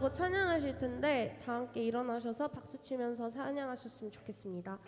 곧 찬양하실 텐데 다 함께 일어나셔서 박수 치면서 찬양하셨으면 좋겠습니다.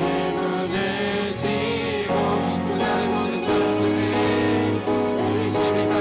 질문을 지고 그날 모든 것들에 의심이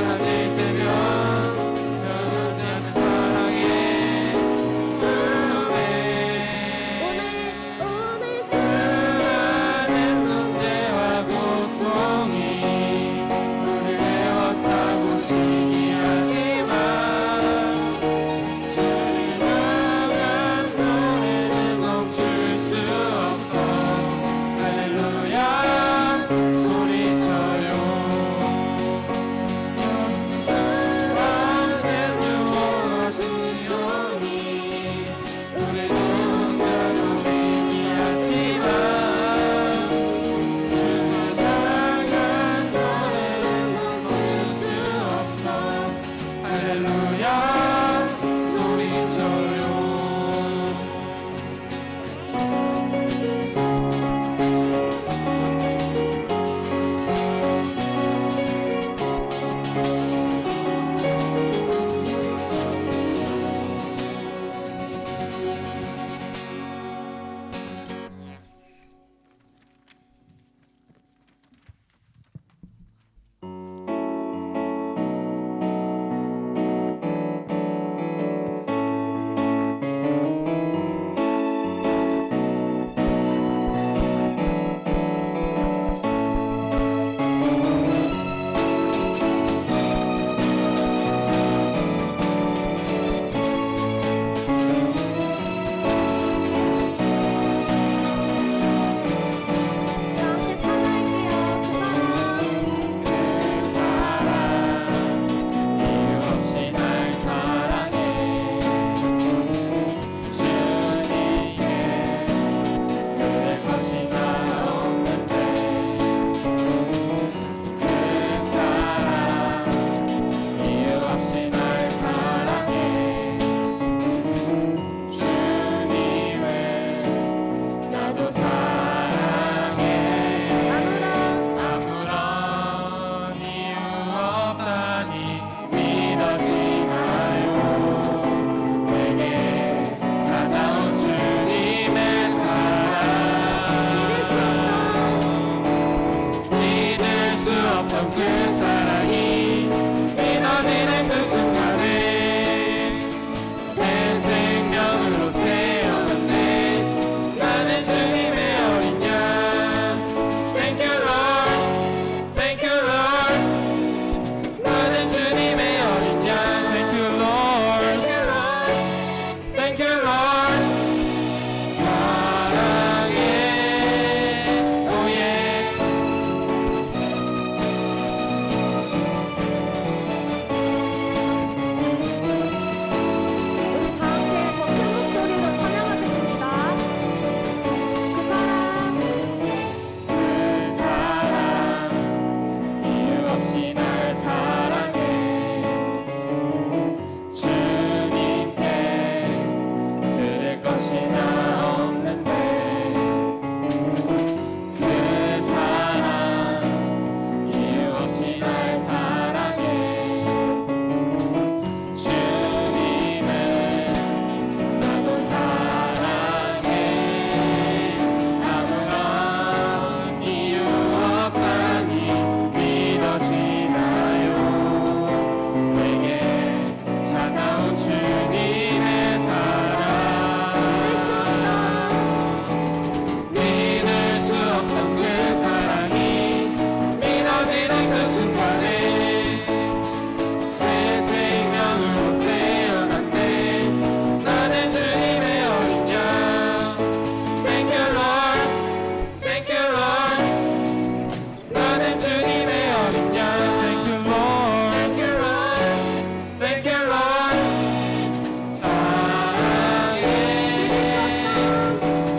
나도 사랑해. 아무런 이유 없다니 믿어지나요? 내게 찾아온 주님의 사랑. 믿을 수 없던 그 사랑이 믿어지는 그 순간에 새 생명으로 태어났네. 나는 주님의 어린 양. Thank you Lord, Thank you Lord. 나는 주님의 어린 양. Thank you Lord, Thank you Lord, Thank you Lord. 사랑해. Oh yeah. 우리 다 함께 더 큰 목소리로 찬양하겠습니다. 그 사랑 이유 없이 날 사랑해. 주님께 드릴 것이 나 없는데 그 사랑 이유 없이 날 사랑해. 주님을 나도 사랑해. 아무런 이유 없다니 믿어지나요? 내게 찾아온 주님의 사랑. 믿을 수 없던 그 사랑이 믿어지는 그 순간에 새 생명으로 태어났네. 나는 주님의 어린 양. Thank you Lord, Thank you Lord. 나는 주님의 어린 양. Thank you Lord, Thank you Lord, Thank you Lord. 사랑해.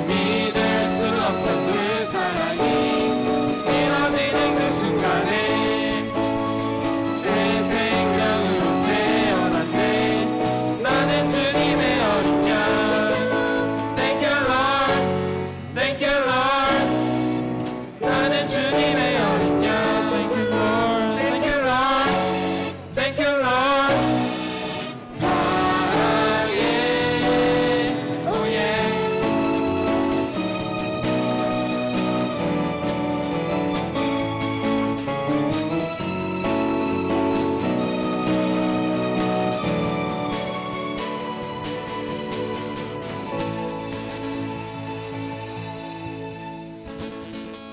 믿을 수 없던 그 사랑이 믿어지는 그 순간에 새 생명으로 태어났네. 나는 주님의 어린 양. Thank you Lord, Thank you Lord. 나는 주님의 어린 양. Thank you Lord, Thank you Lord, Thank you Lord. 사랑해. Oh yeah.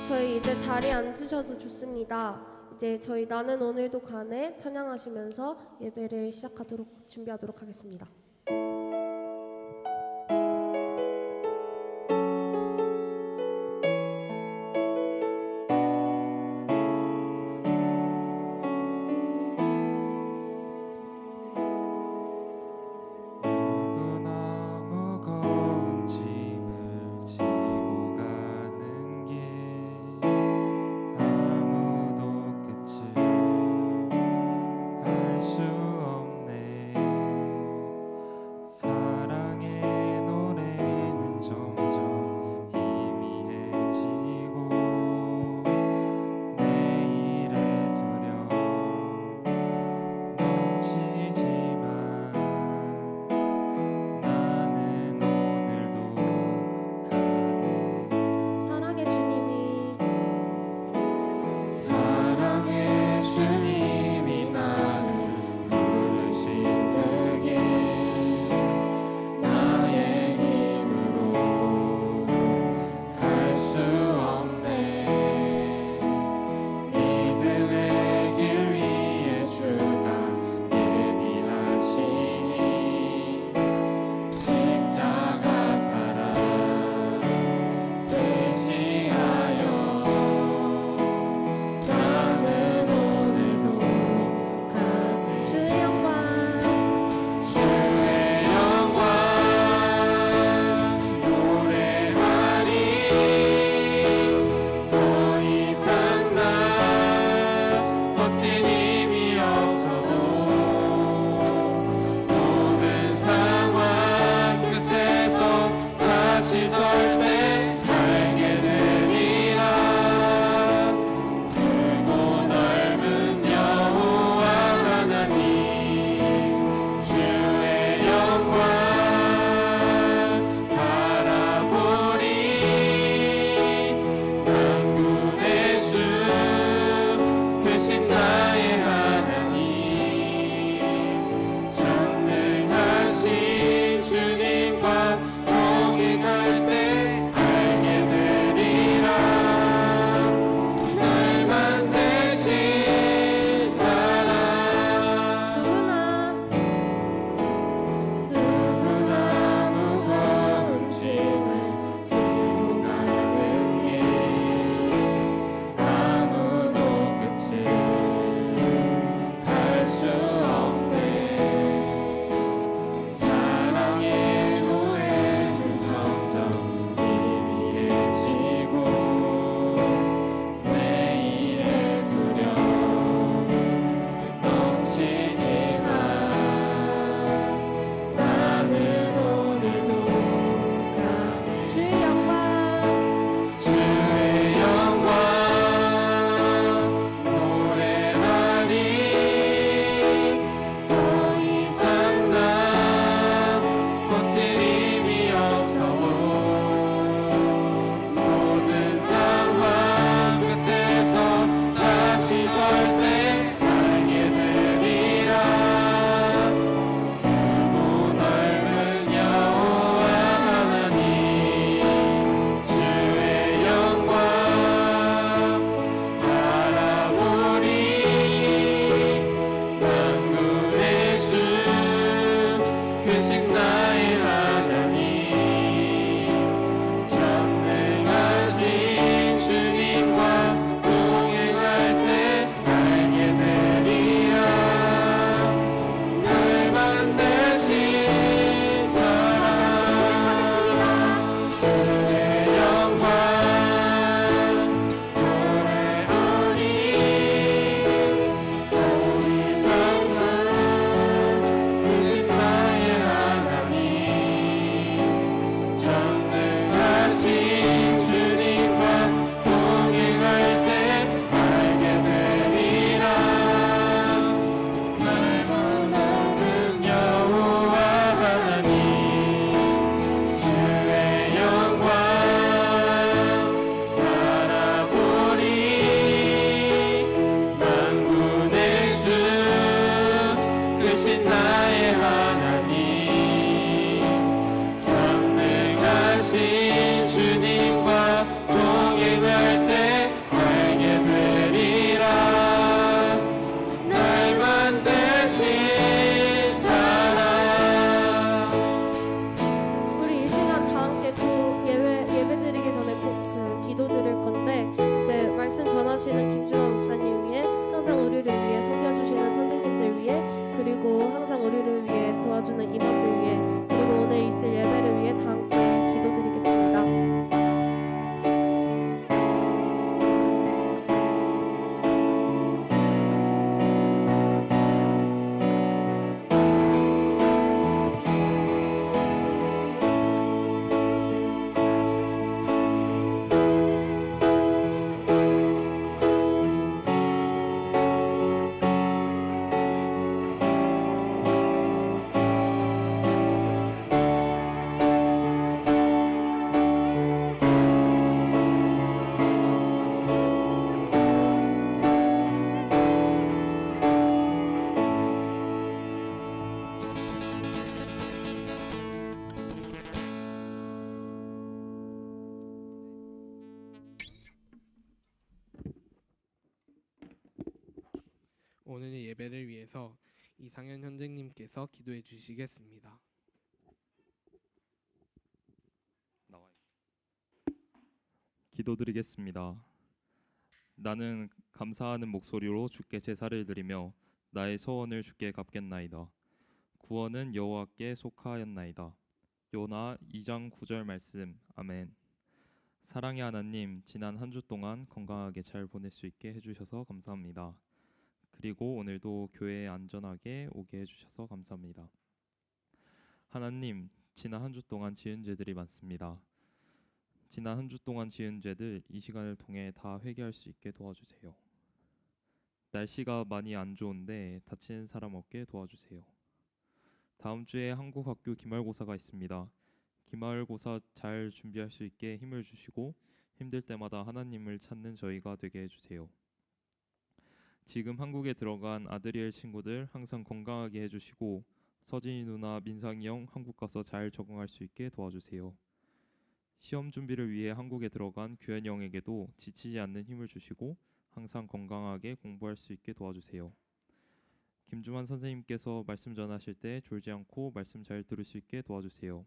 저희 이제 자리에 앉으셔도 좋습니다. 이제 저희 나는 오늘도 가네 찬양하시면서 예배를 시작하도록 준비하도록 하겠습니다. 누구나 무거운 짐을 지고 가는 길 아무도 끝을 알 수 없네. 오늘의 예배를 위해서 이상현 현장님께서 기도해 주시겠습니다. 나와요. 기도드리겠습니다. 나는 감사하는 목소리로 주께 제사를 드리며 나의 소원을 주께 갚겠나이다. 구원은 여호와께 속하였나이다. 요나 2장 9절 말씀. 아멘. 사랑의 하나님, 지난 한 주 동안 건강하게 잘 보낼 수 있게 해주셔서 감사합니다. 그리고 오늘도 교회에 안전하게 오게 해주셔서 감사합니다. 하나님, 지난 한 주 동안 지은 죄들이 많습니다. 지난 한 주 동안 지은 죄들 이 시간을 통해 다 회개할 수 있게 도와주세요. 날씨가 많이 안 좋은데 다치는 사람 없게 도와주세요. 다음 주에 한국 학교 기말고사가 있습니다. 기말고사 잘 준비할 수 있게 힘을 주시고 힘들 때마다 하나님을 찾는 저희가 되게 해주세요. 지금 한국에 들어간 아드리엘 친구들 항상 건강하게 해주시고 서진이 누나, 민상이 형 한국 가서 잘 적응할 수 있게 도와주세요. 시험 준비를 위해 한국에 들어간 규현이 형에게도 지치지 않는 힘을 주시고 항상 건강하게 공부할 수 있게 도와주세요. 김주만 선생님께서 말씀 전하실 때 졸지 않고 말씀 잘 들을 수 있게 도와주세요.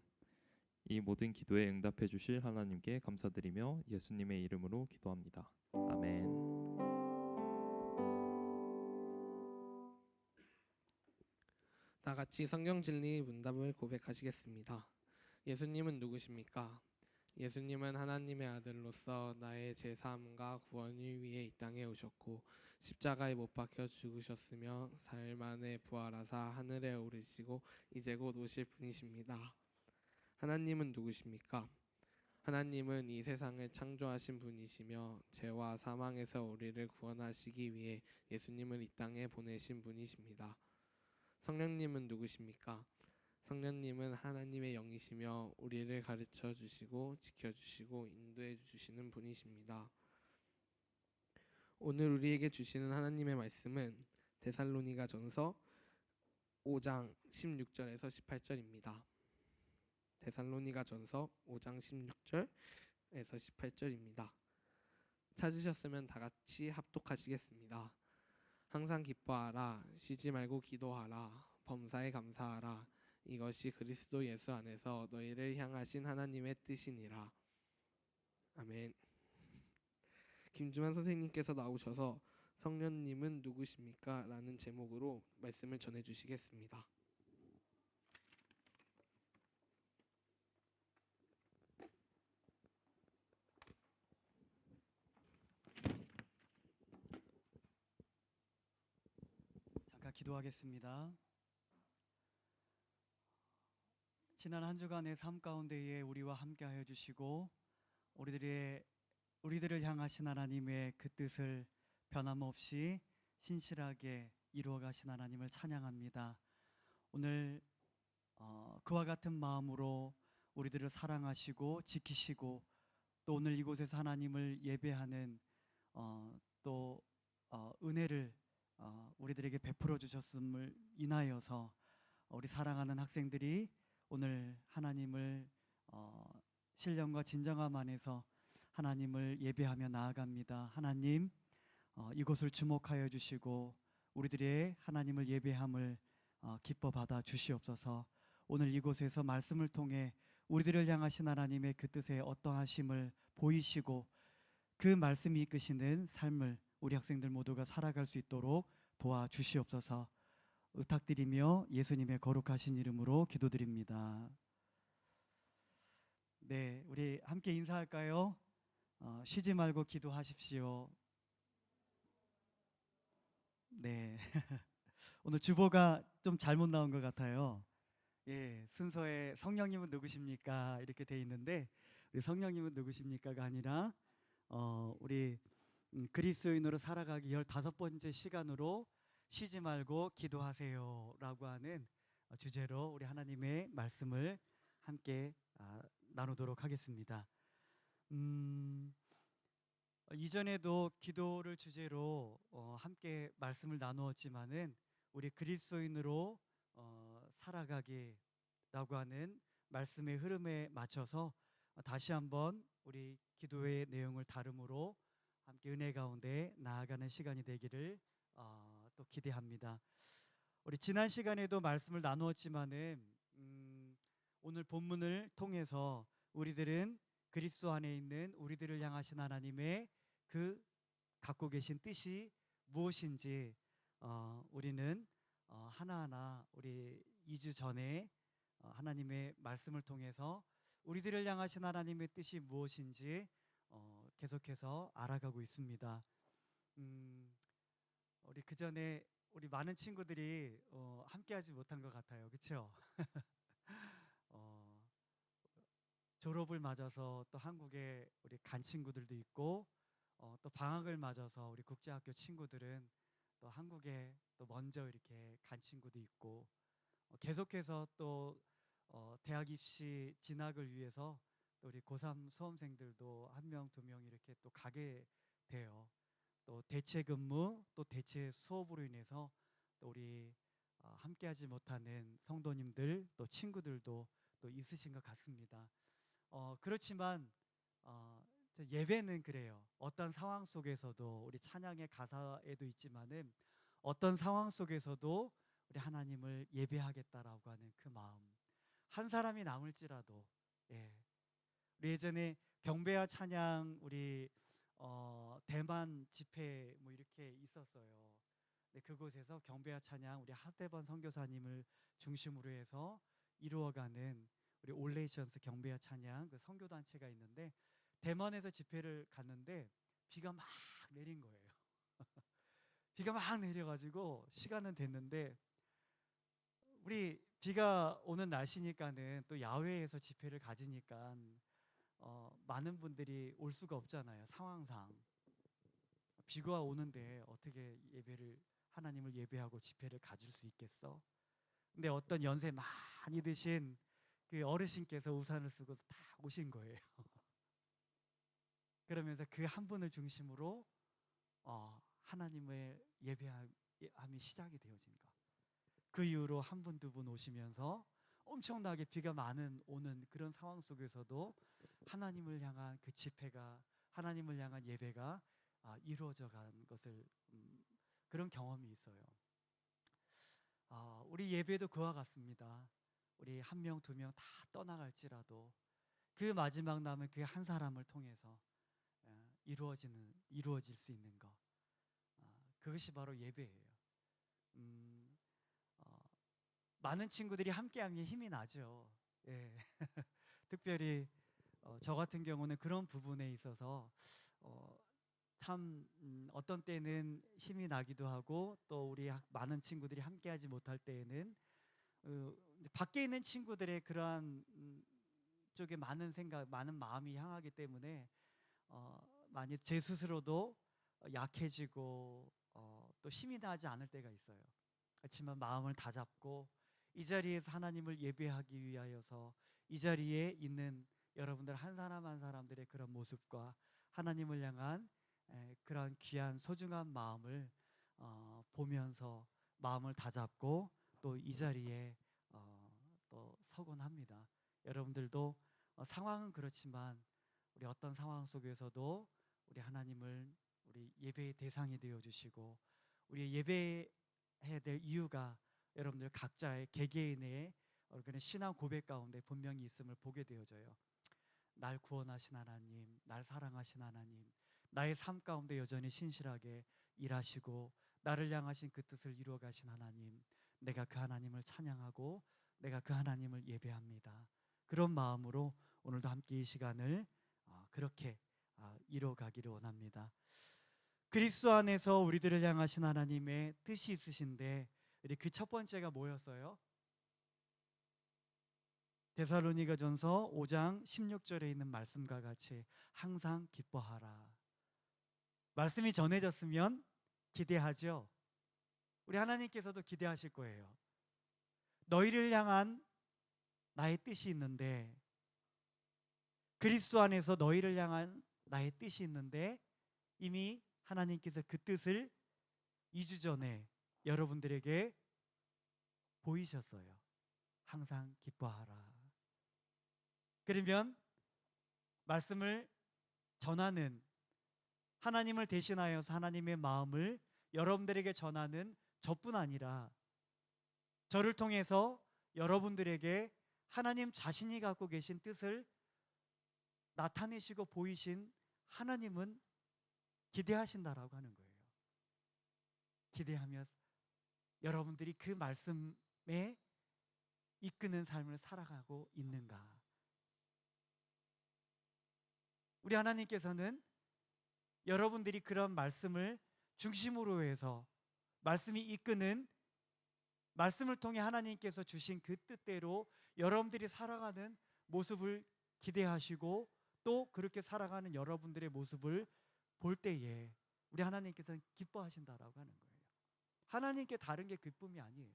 이 모든 기도에 응답해 주실 하나님께 감사드리며 예수님의 이름으로 기도합니다. 아멘. 다 같이 성경 진리 문답을 고백하시겠습니다. 예수님은 누구십니까? 예수님은 하나님의 아들로서 나의 제3과 구원을 위해 이 땅에 오셨고 십자가에 못 박혀 죽으셨으며 사흘 만에 부활하사 하늘에 오르시고 이제 곧 오실 분이십니다. 하나님은 누구십니까? 하나님은 이 세상을 창조하신 분이시며 죄와 사망에서 우리를 구원하시기 위해 예수님을 이 땅에 보내신 분이십니다. 성령님은 누구십니까? 성령님은 하나님의 영이시며 우리를 가르쳐 주시고 지켜주시고 인도해 주시는 분이십니다. 오늘 우리에게 주시는 하나님의 말씀은 데살로니가전서 5장 16절에서 18절입니다. 데살로니가전서 5장 16절에서 18절입니다. 찾으셨으면 다 같이 합독하시겠습니다. 항상 기뻐하라. 쉬지 말고 기도하라. 범사에 감사하라. 이것이 그리스도 예수 안에서 너희를 향하신 하나님의 뜻이니라. 아멘. 김주만 선생님께서 나오셔서 성령님은 누구십니까? 라는 제목으로 말씀을 전해주시겠습니다. 잠깐 기도하겠습니다. 지난 한 주간의 삶 가운데에 우리와 함께하여 주시고 우리들을 향하신 하나님의 그 뜻을 변함없이 신실하게 이루어 가신 하나님을 찬양합니다. 오늘 그와 같은 마음으로 우리들을 사랑하시고 지키시고 또 오늘 이곳에서 하나님을 예배하는 은혜를 우리들에게 베풀어 주셨음을 인하여서 우리 사랑하는 학생들이 오늘 하나님을 신령과 진정함 안에서 하나님을 예배하며 나아갑니다. 하나님, 이곳을 주목하여 주시고 우리들의 하나님을 예배함을 기뻐 받아 주시옵소서. 오늘 이곳에서 말씀을 통해 우리들을 향하신 하나님의 그 뜻의 어떠하심을 보이시고 그 말씀이 이끄시는 삶을 우리 학생들 모두가 살아갈 수 있도록 도와주시옵소서. 의탁드리며 예수님의 거룩하신 이름으로 기도드립니다. 네, 우리 함께 인사할까요? 쉬지 말고 기도하십시오. 네, 오늘 주보가 좀 잘못 나온 것 같아요. 예, 순서에 성령님은 누구십니까? 이렇게 돼 있는데 우리 성령님은 누구십니까가 아니라 우리 그리스도인으로 살아가기 15번째 시간으로 쉬지 말고 기도하세요 라고 하는 주제로 우리 하나님의 말씀을 함께 나누도록 하겠습니다. 이전에도 기도를 주제로 함께 말씀을 나누었지만은 우리 그리스도인으로 살아가기라고 하는 말씀의 흐름에 맞춰서 다시 한번 우리 기도의 내용을 다름으로 함께 은혜 가운데 나아가는 시간이 되기를 또 기대합니다. 우리 지난 시간에도 말씀을 나누었지만은 오늘 본문을 통해서 우리들은 그리스도 안에 있는 우리들을 향하신 하나님의 그 갖고 계신 뜻이 무엇인지 우리는 하나하나 우리 2주 전에 하나님의 말씀을 통해서 우리들을 향하신 하나님의 뜻이 무엇인지 계속해서 알아가고 있습니다. 우리 그 전에 우리 많은 친구들이 함께하지 못한 것 같아요, 그렇죠? 졸업을 맞아서 또 한국에 우리 간 친구들도 있고 또 방학을 맞아서 우리 국제학교 친구들은 또 한국에 또 먼저 이렇게 간 친구도 있고 계속해서 또 대학 입시 진학을 위해서 또 우리 고3 수험생들도 한 명, 두 명 이렇게 또 가게 돼요. 또 대체 근무, 또 대체 수업으로 인해서 또 우리 함께하지 못하는 성도님들, 또 친구들도 또 있으신 것 같습니다. 그렇지만 예배는 그래요. 어떤 상황 속에서도 우리 찬양의 가사에도 있지만은 어떤 상황 속에서도 우리 하나님을 예배하겠다라고 하는 그 마음. 한 사람이 남을지라도 우리 예전에 경배와 찬양 우리 대만 집회 뭐 이렇게 있었어요. 근데 그곳에서 경배와 찬양 우리 하스테번 선교사님을 중심으로 해서 이루어가는 우리 올레이션스 경배와 찬양 그 선교 단체가 있는데 대만에서 집회를 갔는데 비가 막 내린 거예요. 비가 막 내려가지고 시간은 됐는데 우리 비가 오는 날씨니까는 또 야외에서 집회를 가지니까 많은 분들이 올 수가 없잖아요. 상황상 비가 오는데 어떻게 예배를 하나님을 예배하고 집회를 가질 수 있겠어? 근데 어떤 연세 많이 드신 그 어르신께서 우산을 쓰고 다 오신 거예요. 그러면서 그 한 분을 중심으로 하나님의 예배함이 시작이 되어진 거. 그 이후로 한 분, 두 분 오시면서 엄청나게 비가 오는 그런 상황 속에서도 하나님을 향한 그 집회가 하나님을 향한 예배가 이루어져 간 것을 그런 경험이 있어요. 우리 예배도 그와 같습니다. 우리 한 명, 두 명 다 떠나갈지라도 그 마지막 남은 그 한 사람을 통해서 이루어질 수 있는 것. 그것이 바로 예배예요. 많은 친구들이 함께하는 게 힘이 나죠. 예. 특별히 저 같은 경우는 그런 부분에 있어서 참 어떤 때는 힘이 나기도 하고 또 우리 많은 친구들이 함께하지 못할 때에는 밖에 있는 친구들의 그러한 쪽에 많은 생각, 많은 마음이 향하기 때문에 많이 제 스스로도 약해지고 또 힘이 나지 않을 때가 있어요. 그렇지만 마음을 다잡고 이 자리에서 하나님을 예배하기 위하여서 이 자리에 있는 여러분들 한 사람 한 사람들의 그런 모습과 하나님을 향한 그런 귀한 소중한 마음을 보면서 마음을 다잡고 또 이 자리에 또 서곤 합니다. 여러분들도 상황은 그렇지만 우리 어떤 상황 속에서도 우리 하나님을 우리 예배의 대상이 되어 주시고 우리 예배해야 될 이유가 여러분들 각자의 개개인의 그런 신앙 고백 가운데 분명히 있음을 보게 되어져요. 날 구원하신 하나님, 날 사랑하신 하나님, 나의 삶 가운데 여전히 신실하게 일하시고 나를 향하신 그 뜻을 이루어 가신 하나님, 내가 그 하나님을 찬양하고 내가 그 하나님을 예배합니다. 그런 마음으로 오늘도 함께 이 시간을 그렇게 이루어 가기를 원합니다. 그리스도 안에서 우리들을 향하신 하나님의 뜻이 있으신데 우리 그 첫 번째가 뭐였어요? 데살로니가전서 5장 16절에 있는 말씀과 같이 항상 기뻐하라. 말씀이 전해졌으면 기대하죠. 우리 하나님께서도 기대하실 거예요. 너희를 향한 나의 뜻이 있는데 그리스도 안에서 너희를 향한 나의 뜻이 있는데 이미 하나님께서 그 뜻을 2주 전에 여러분들에게 보이셨어요. 항상 기뻐하라. 그러면 말씀을 전하는 하나님을 대신하여서 하나님의 마음을 여러분들에게 전하는 저뿐 아니라 저를 통해서 여러분들에게 하나님 자신이 갖고 계신 뜻을 나타내시고 보이신 하나님은 기대하신다라고 하는 거예요. 기대하며 여러분들이 그 말씀에 이끄는 삶을 살아가고 있는가? 우리 하나님께서는 여러분들이 그런 말씀을 중심으로 해서 말씀이 이끄는 말씀을 통해 하나님께서 주신 그 뜻대로 여러분들이 살아가는 모습을 기대하시고 또 그렇게 살아가는 여러분들의 모습을 볼 때에 우리 하나님께서는 기뻐하신다라고 하는 거예요. 하나님께 다른 게 기쁨이 아니에요.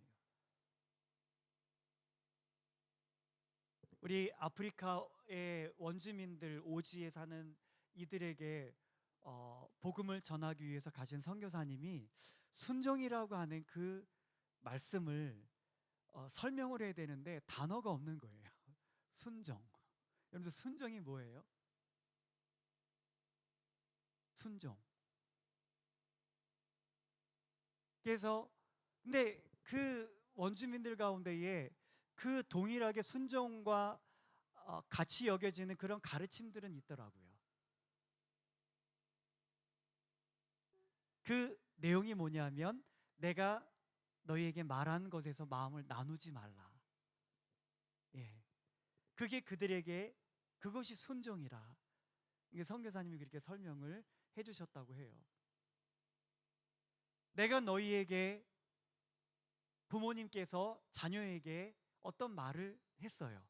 우리 아프리카의 원주민들 오지에 사는 이들에게 복음을 전하기 위해서 가신 선교사님이 순종이라고 하는 그 말씀을 설명을 해야 되는데 단어가 없는 거예요. 순종. 여러분들 순종이 뭐예요? 순종. 그래서 근데 그 원주민들 가운데에 그 동일하게 순종과 같이 여겨지는 그런 가르침들은 있더라고요. 그 내용이 뭐냐면 내가 너희에게 말한 것에서 마음을 나누지 말라. 예, 그게 그들에게 그것이 순종이라. 이게 선교사님이 그렇게 설명을 해주셨다고 해요. 내가 너희에게 부모님께서 자녀에게 어떤 말을 했어요.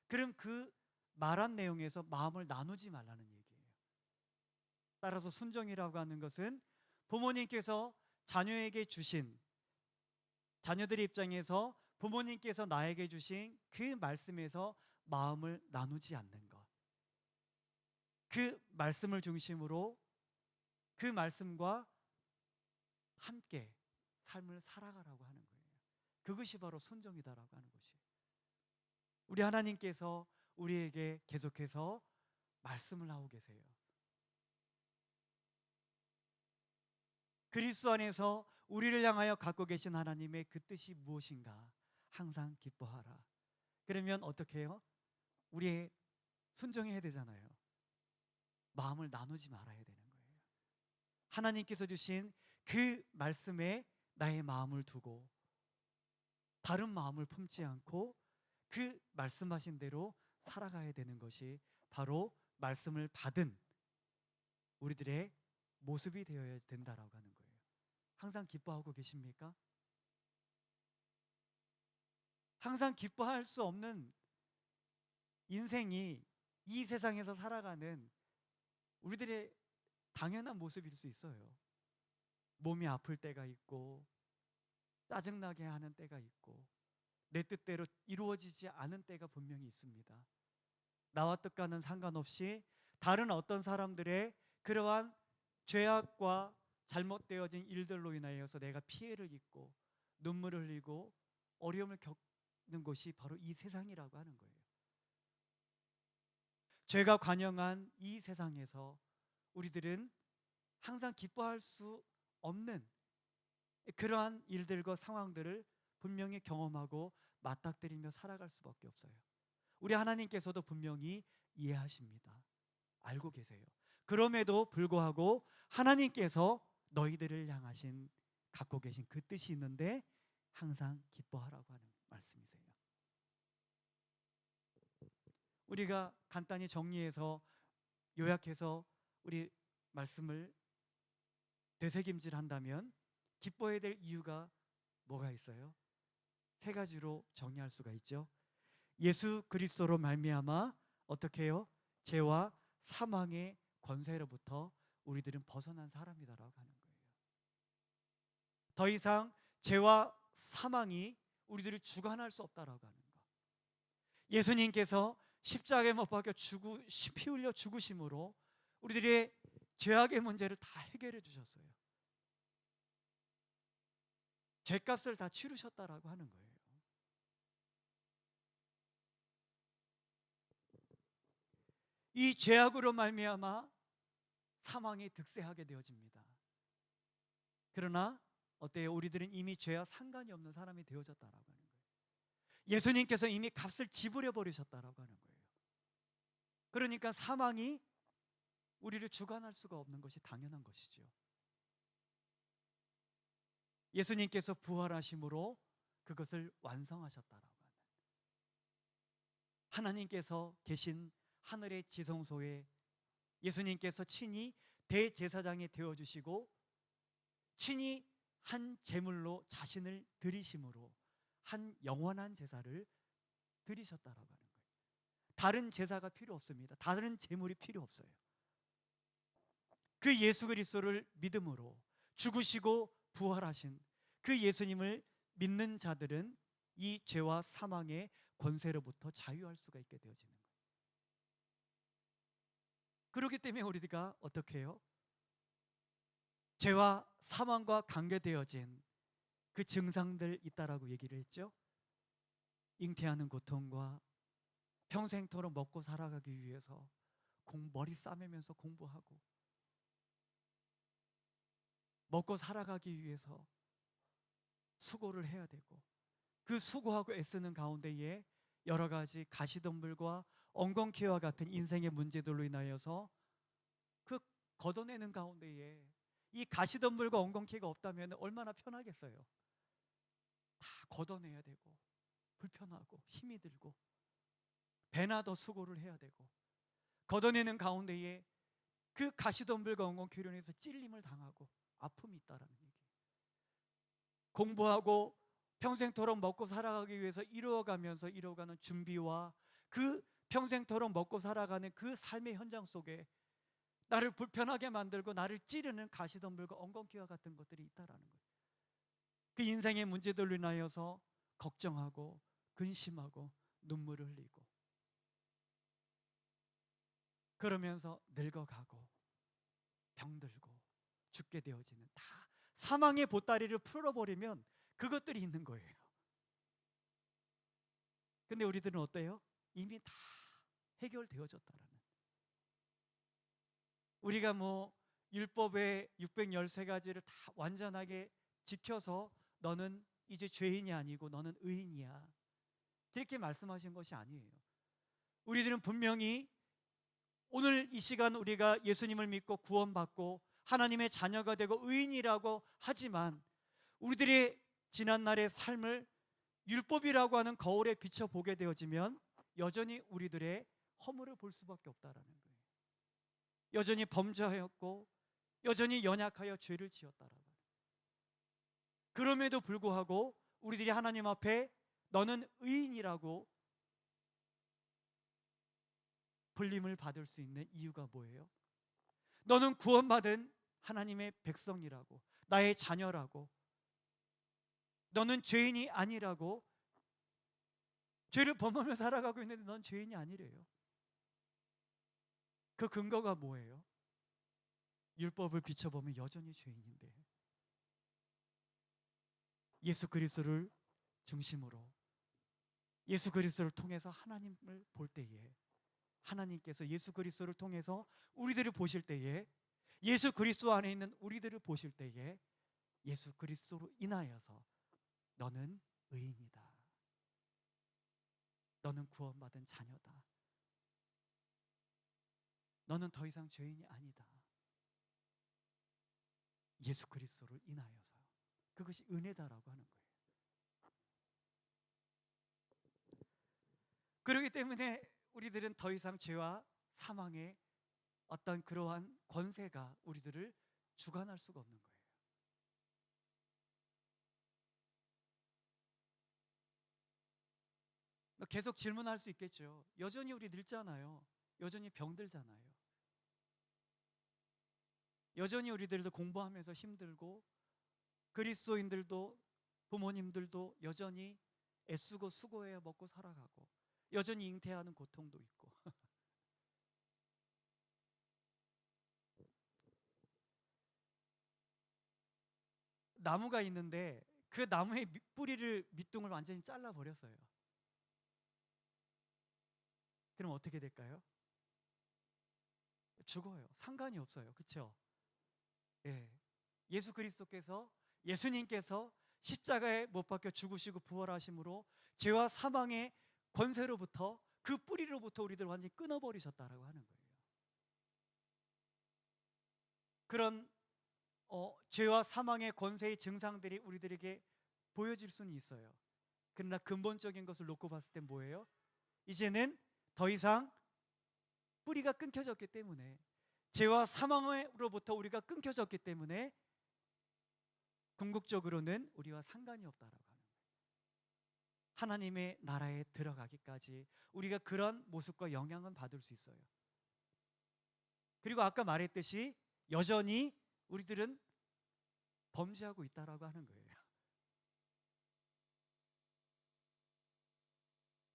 그럼 그 말한 내용에서 마음을 나누지 말라는 얘기예요. 따라서 순종이라고 하는 것은 부모님께서 자녀에게 주신, 자녀들의 입장에서 부모님께서 나에게 주신 그 말씀에서 마음을 나누지 않는 것, 그 말씀을 중심으로 그 말씀과 함께 삶을 살아가라고 하는 거예요. 그것이 바로 순종이다라고 하는 것이에요. 우리 하나님께서 우리에게 계속해서 말씀을 하고 계세요. 그리스도 안에서 우리를 향하여 갖고 계신 하나님의 그 뜻이 무엇인가 항상 기뻐하라. 그러면 어떻게 해요? 우리의 순종해야 되잖아요. 마음을 나누지 말아야 되는 거예요. 하나님께서 주신 그 말씀에 나의 마음을 두고 다른 마음을 품지 않고 그 말씀하신 대로 살아가야 되는 것이 바로 말씀을 받은 우리들의 모습이 되어야 된다라고 하는 거예요. 항상 기뻐하고 계십니까? 항상 기뻐할 수 없는 인생이 이 세상에서 살아가는 우리들의 당연한 모습일 수 있어요. 몸이 아플 때가 있고 짜증나게 하는 때가 있고 내 뜻대로 이루어지지 않은 때가 분명히 있습니다. 나와 뜻과는 상관없이 다른 어떤 사람들의 그러한 죄악과 잘못되어진 일들로 인하여서 내가 피해를 입고 눈물을 흘리고 어려움을 겪는 것이 바로 이 세상이라고 하는 거예요. 죄가 관영한 이 세상에서 우리들은 항상 기뻐할 수 없는 그러한 일들과 상황들을 분명히 경험하고 맞닥뜨리며 살아갈 수밖에 없어요. 우리 하나님께서도 분명히 이해하십니다. 알고 계세요. 그럼에도 불구하고 하나님께서 너희들을 향하신 갖고 계신 그 뜻이 있는데 항상 기뻐하라고 하는 말씀이세요. 우리가 간단히 정리해서 요약해서 우리 말씀을 되새김질한다면 기뻐해야 될 이유가 뭐가 있어요? 세 가지로 정리할 수가 있죠. 예수 그리스도로 말미암아 어떻게 해요? 죄와 사망의 권세로부터 우리들은 벗어난 사람이다라고 하는 거예요. 더 이상 죄와 사망이 우리들을 주관할 수 없다라고 하는 거. 예수님께서 십자가에 못 박혀 피 흘려 죽으심으로 우리들의 죄악의 문제를 다 해결해 주셨어요. 죄값을 다 치르셨다라고 하는 거예요. 이 죄악으로 말미암아 사망이 득세하게 되어집니다. 그러나 어때요? 우리들은 이미 죄와 상관이 없는 사람이 되어졌다라고 하는 거예요. 예수님께서 이미 값을 지불해 버리셨다라고 하는 거예요. 그러니까 사망이 우리를 주관할 수가 없는 것이 당연한 것이죠. 예수님께서 부활하심으로 그것을 완성하셨다라고 하는, 하나님께서 계신 하늘의 지성소에 예수님께서 친히 대제사장이 되어주시고 친히 한 제물로 자신을 드리심으로 한 영원한 제사를 드리셨다라고 하는 거예요. 다른 제사가 필요 없습니다. 다른 제물이 필요 없어요. 그 예수 그리스도를 믿음으로 죽으시고 부활하신 그 예수님을 믿는 자들은 이 죄와 사망의 권세로부터 자유할 수가 있게 되어지는 거예요. 그렇기 때문에 우리가 어떻게 해요? 죄와 사망과 관계되어진 그 증상들 있다라고 얘기를 했죠. 잉태하는 고통과 평생토록 먹고 살아가기 위해서 머리 싸매면서 공부하고 먹고 살아가기 위해서 수고를 해야 되고 그 수고하고 애쓰는 가운데에 여러 가지 가시덤불과 엉겅퀴와 같은 인생의 문제들로 인하여서 그 걷어내는 가운데에 이 가시덤불과 엉겅퀴가 없다면 얼마나 편하겠어요. 다 걷어내야 되고 불편하고 힘이 들고 배나 더 수고를 해야 되고 걷어내는 가운데에 그 가시덤불과 엉겅퀴로 인해서 찔림을 당하고 아픔이 있다라는 얘기. 공부하고 평생토록 먹고 살아가기 위해서 이루어가면서 이루어가는 준비와 그 평생토록 먹고 살아가는 그 삶의 현장 속에 나를 불편하게 만들고 나를 찌르는 가시덤불과 엉겅퀴와 같은 것들이 있다라는 거예요. 그 인생의 문제들로 인하여서 걱정하고 근심하고 눈물을 흘리고 그러면서 늙어가고 병들고 죽게 되어지는, 다 사망의 보따리를 풀어버리면 그것들이 있는 거예요. 근데 우리들은 어때요? 이미 다 해결되어졌다라는, 우리가 뭐 율법의 613가지를 다 완전하게 지켜서 너는 이제 죄인이 아니고 너는 의인이야, 그렇게 말씀하신 것이 아니에요. 우리들은 분명히 오늘 이 시간 우리가 예수님을 믿고 구원받고 하나님의 자녀가 되고 의인이라고 하지만 우리들의 지난날의 삶을 율법이라고 하는 거울에 비춰보게 되어지면 여전히 우리들의 허물을 볼 수밖에 없다라는 거예요. 여전히 범죄하였고 여전히 연약하여 죄를 지었다라는 거예요. 그럼에도 불구하고 우리들이 하나님 앞에 너는 의인이라고 불림을 받을 수 있는 이유가 뭐예요? 너는 구원받은 하나님의 백성이라고, 나의 자녀라고, 너는 죄인이 아니라고, 죄를 범하며 살아가고 있는데 넌 죄인이 아니래요. 그 근거가 뭐예요? 율법을 비춰보면 여전히 죄인인데 예수 그리스도를 중심으로 예수 그리스도를 통해서 하나님을 볼 때에, 하나님께서 예수 그리스도를 통해서 우리들을 보실 때에, 예수 그리스도 안에 있는 우리들을 보실 때에 예수 그리스도로 인하여서 너는 의인이다, 너는 구원받은 자녀다, 너는 더 이상 죄인이 아니다, 예수 그리스도를 인하여서, 그것이 은혜다라고 하는 거예요. 그렇기 때문에 우리들은 더 이상 죄와 사망의 어떤 그러한 권세가 우리들을 주관할 수가 없는 거예요. 계속 질문할 수 있겠죠. 여전히 우리 늙잖아요. 여전히 병들잖아요. 여전히 우리들도 공부하면서 힘들고 그리스도인들도 부모님들도 여전히 애쓰고 수고해야 먹고 살아가고 여전히 잉태하는 고통도 있고 나무가 있는데 그 나무의 뿌리를 밑둥을 완전히 잘라버렸어요. 그럼 어떻게 될까요? 죽어요. 상관이 없어요. 그렇죠? 예. 예수 그리스도께서 예수님께서 십자가에 못 박혀 죽으시고 부활하심으로 죄와 사망의 권세로부터, 그 뿌리로부터 우리들 완전히 끊어버리셨다라고 하는 거예요. 그런 죄와 사망의 권세의 증상들이 우리들에게 보여질 수는 있어요. 그러나 근본적인 것을 놓고 봤을 때 뭐예요? 이제는 더 이상 뿌리가 끊겨졌기 때문에, 죄와 사망으로부터 우리가 끊겨졌기 때문에 궁극적으로는 우리와 상관이 없다라고 하는 거예요. 하나님의 나라에 들어가기까지 우리가 그런 모습과 영향은 받을 수 있어요. 그리고 아까 말했듯이 여전히 우리들은 범죄하고 있다라고 하는 거예요.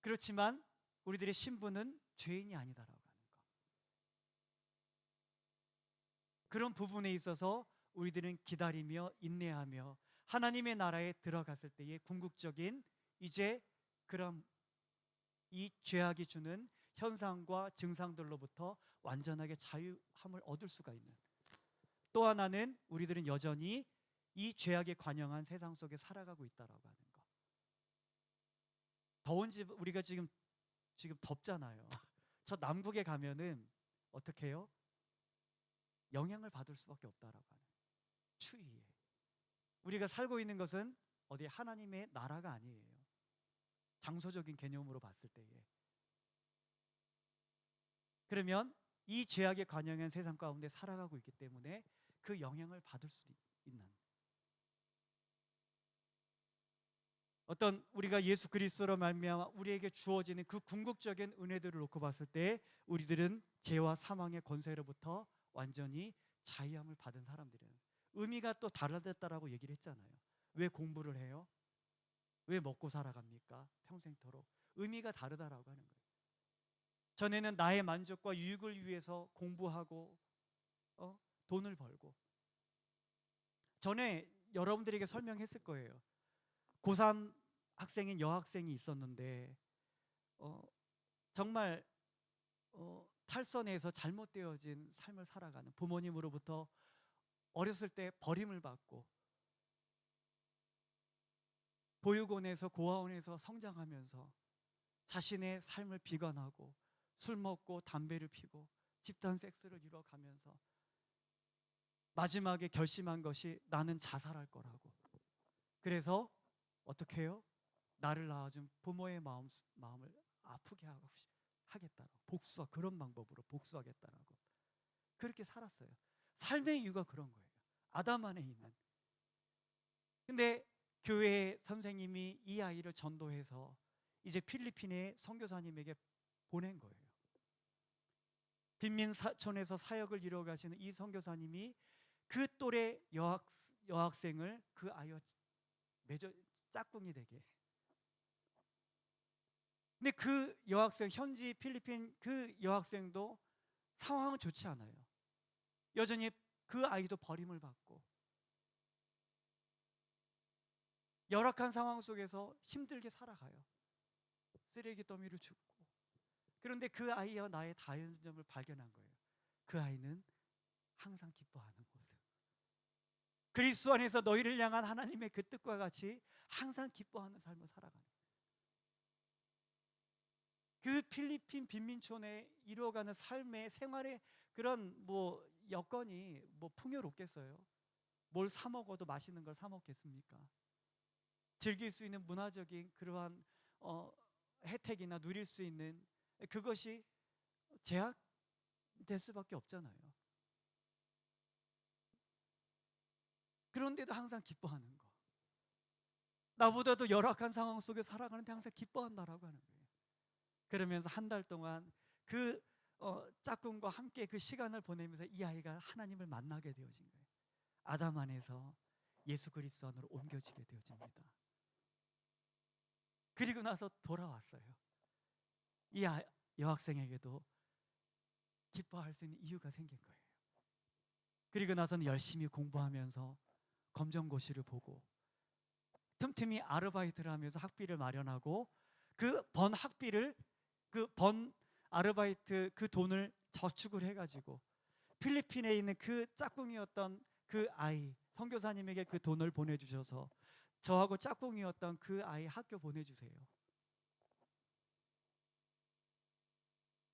그렇지만 우리들의 신분은 죄인이 아니다라고 하는 거. 그런 부분에 있어서 우리들은 기다리며 인내하며 하나님의 나라에 들어갔을 때의 궁극적인 이제 그런 이 죄악이 주는 현상과 증상들로부터 완전하게 자유함을 얻을 수가 있는, 또 하나는 우리들은 여전히 이 죄악에 관영한 세상 속에 살아가고 있다라고 하는 거. 더운 집, 우리가 지금 덥잖아요. 저 남국에 가면은 어떻게 해요? 영향을 받을 수밖에 없다라고 하는 거예요. 추위에. 우리가 살고 있는 것은 어디 하나님의 나라가 아니에요. 장소적인 개념으로 봤을 때에. 그러면 이 죄악에 관영한 세상 가운데 살아가고 있기 때문에 그 영향을 받을 수 있는, 어떤 우리가 예수 그리스도로 말미암아 우리에게 주어지는 그 궁극적인 은혜들을 놓고 봤을 때 우리들은 죄와 사망의 권세로부터 완전히 자유함을 받은 사람들이에요. 의미가 또 달라졌다라고 얘기를 했잖아요. 왜 공부를 해요? 왜 먹고 살아갑니까? 평생토록. 의미가 다르다라고 하는 거예요. 전에는 나의 만족과 유익을 위해서 공부하고 돈을 벌고, 전에 여러분들에게 설명했을 거예요. 고3 학생인 여학생이 있었는데 정말 탈선해서 잘못되어진 삶을 살아가는, 부모님으로부터 어렸을 때 버림을 받고 보육원에서 고아원에서 성장하면서 자신의 삶을 비관하고 술 먹고 담배를 피고 집단 섹스를 이뤄가면서 마지막에 결심한 것이 나는 자살할 거라고. 그래서 어떻게 해요? 나를 낳아준 부모의 마음을 아프게 하겠다라고, 복수와 그런 방법으로 복수하겠다라고 그렇게 살았어요. 삶의 이유가 그런 거예요. 아담 안에 있는. 근데 교회 선생님이 이 아이를 전도해서 이제 필리핀의 선교사님에게 보낸 거예요. 빈민촌에서 사역을 이루어 가시는 이 선교사님이 그 또래 여학생을 그 아이와 맺어 짝꿍이 되게. 근데 그 여학생, 현지 필리핀 그 여학생도 상황은 좋지 않아요. 여전히 그 아이도 버림을 받고 열악한 상황 속에서 힘들게 살아가요. 쓰레기 더미로 죽고. 그런데 그 아이와 나의 다른 점을 발견한 거예요. 그 아이는 항상 기뻐하는 모습. 그리스도 안에서 너희를 향한 하나님의 그 뜻과 같이 항상 기뻐하는 삶을 살아가는 거예요. 그 필리핀 빈민촌에 이루어가는 삶의 생활의 그런 여건이 풍요롭겠어요? 뭘 사 먹어도 맛있는 걸 사 먹겠습니까? 즐길 수 있는 문화적인 그러한 혜택이나 누릴 수 있는 그것이 제약될 수밖에 없잖아요. 그런데도 항상 기뻐하는 거. 나보다도 열악한 상황 속에 살아가는데 항상 기뻐한다라고 하는 거예요. 그러면서 한 달 동안 그 짝꿍과 함께 그 시간을 보내면서 이 아이가 하나님을 만나게 되어진 거예요. 아담 안에서 예수 그리스도 안으로 옮겨지게 되어집니다. 그리고 나서 돌아왔어요. 이 여학생에게도 기뻐할 수 있는 이유가 생긴 거예요. 그리고 나서는 열심히 공부하면서 검정고시를 보고 틈틈이 아르바이트를 하면서 학비를 마련하고 그 번 학비를, 그 번 아르바이트 그 돈을 저축을 해가지고 필리핀에 있는 그 짝꿍이었던 그 아이, 선교사님에게 그 돈을 보내주셔서 저하고 짝꿍이었던 그 아이 학교 보내주세요.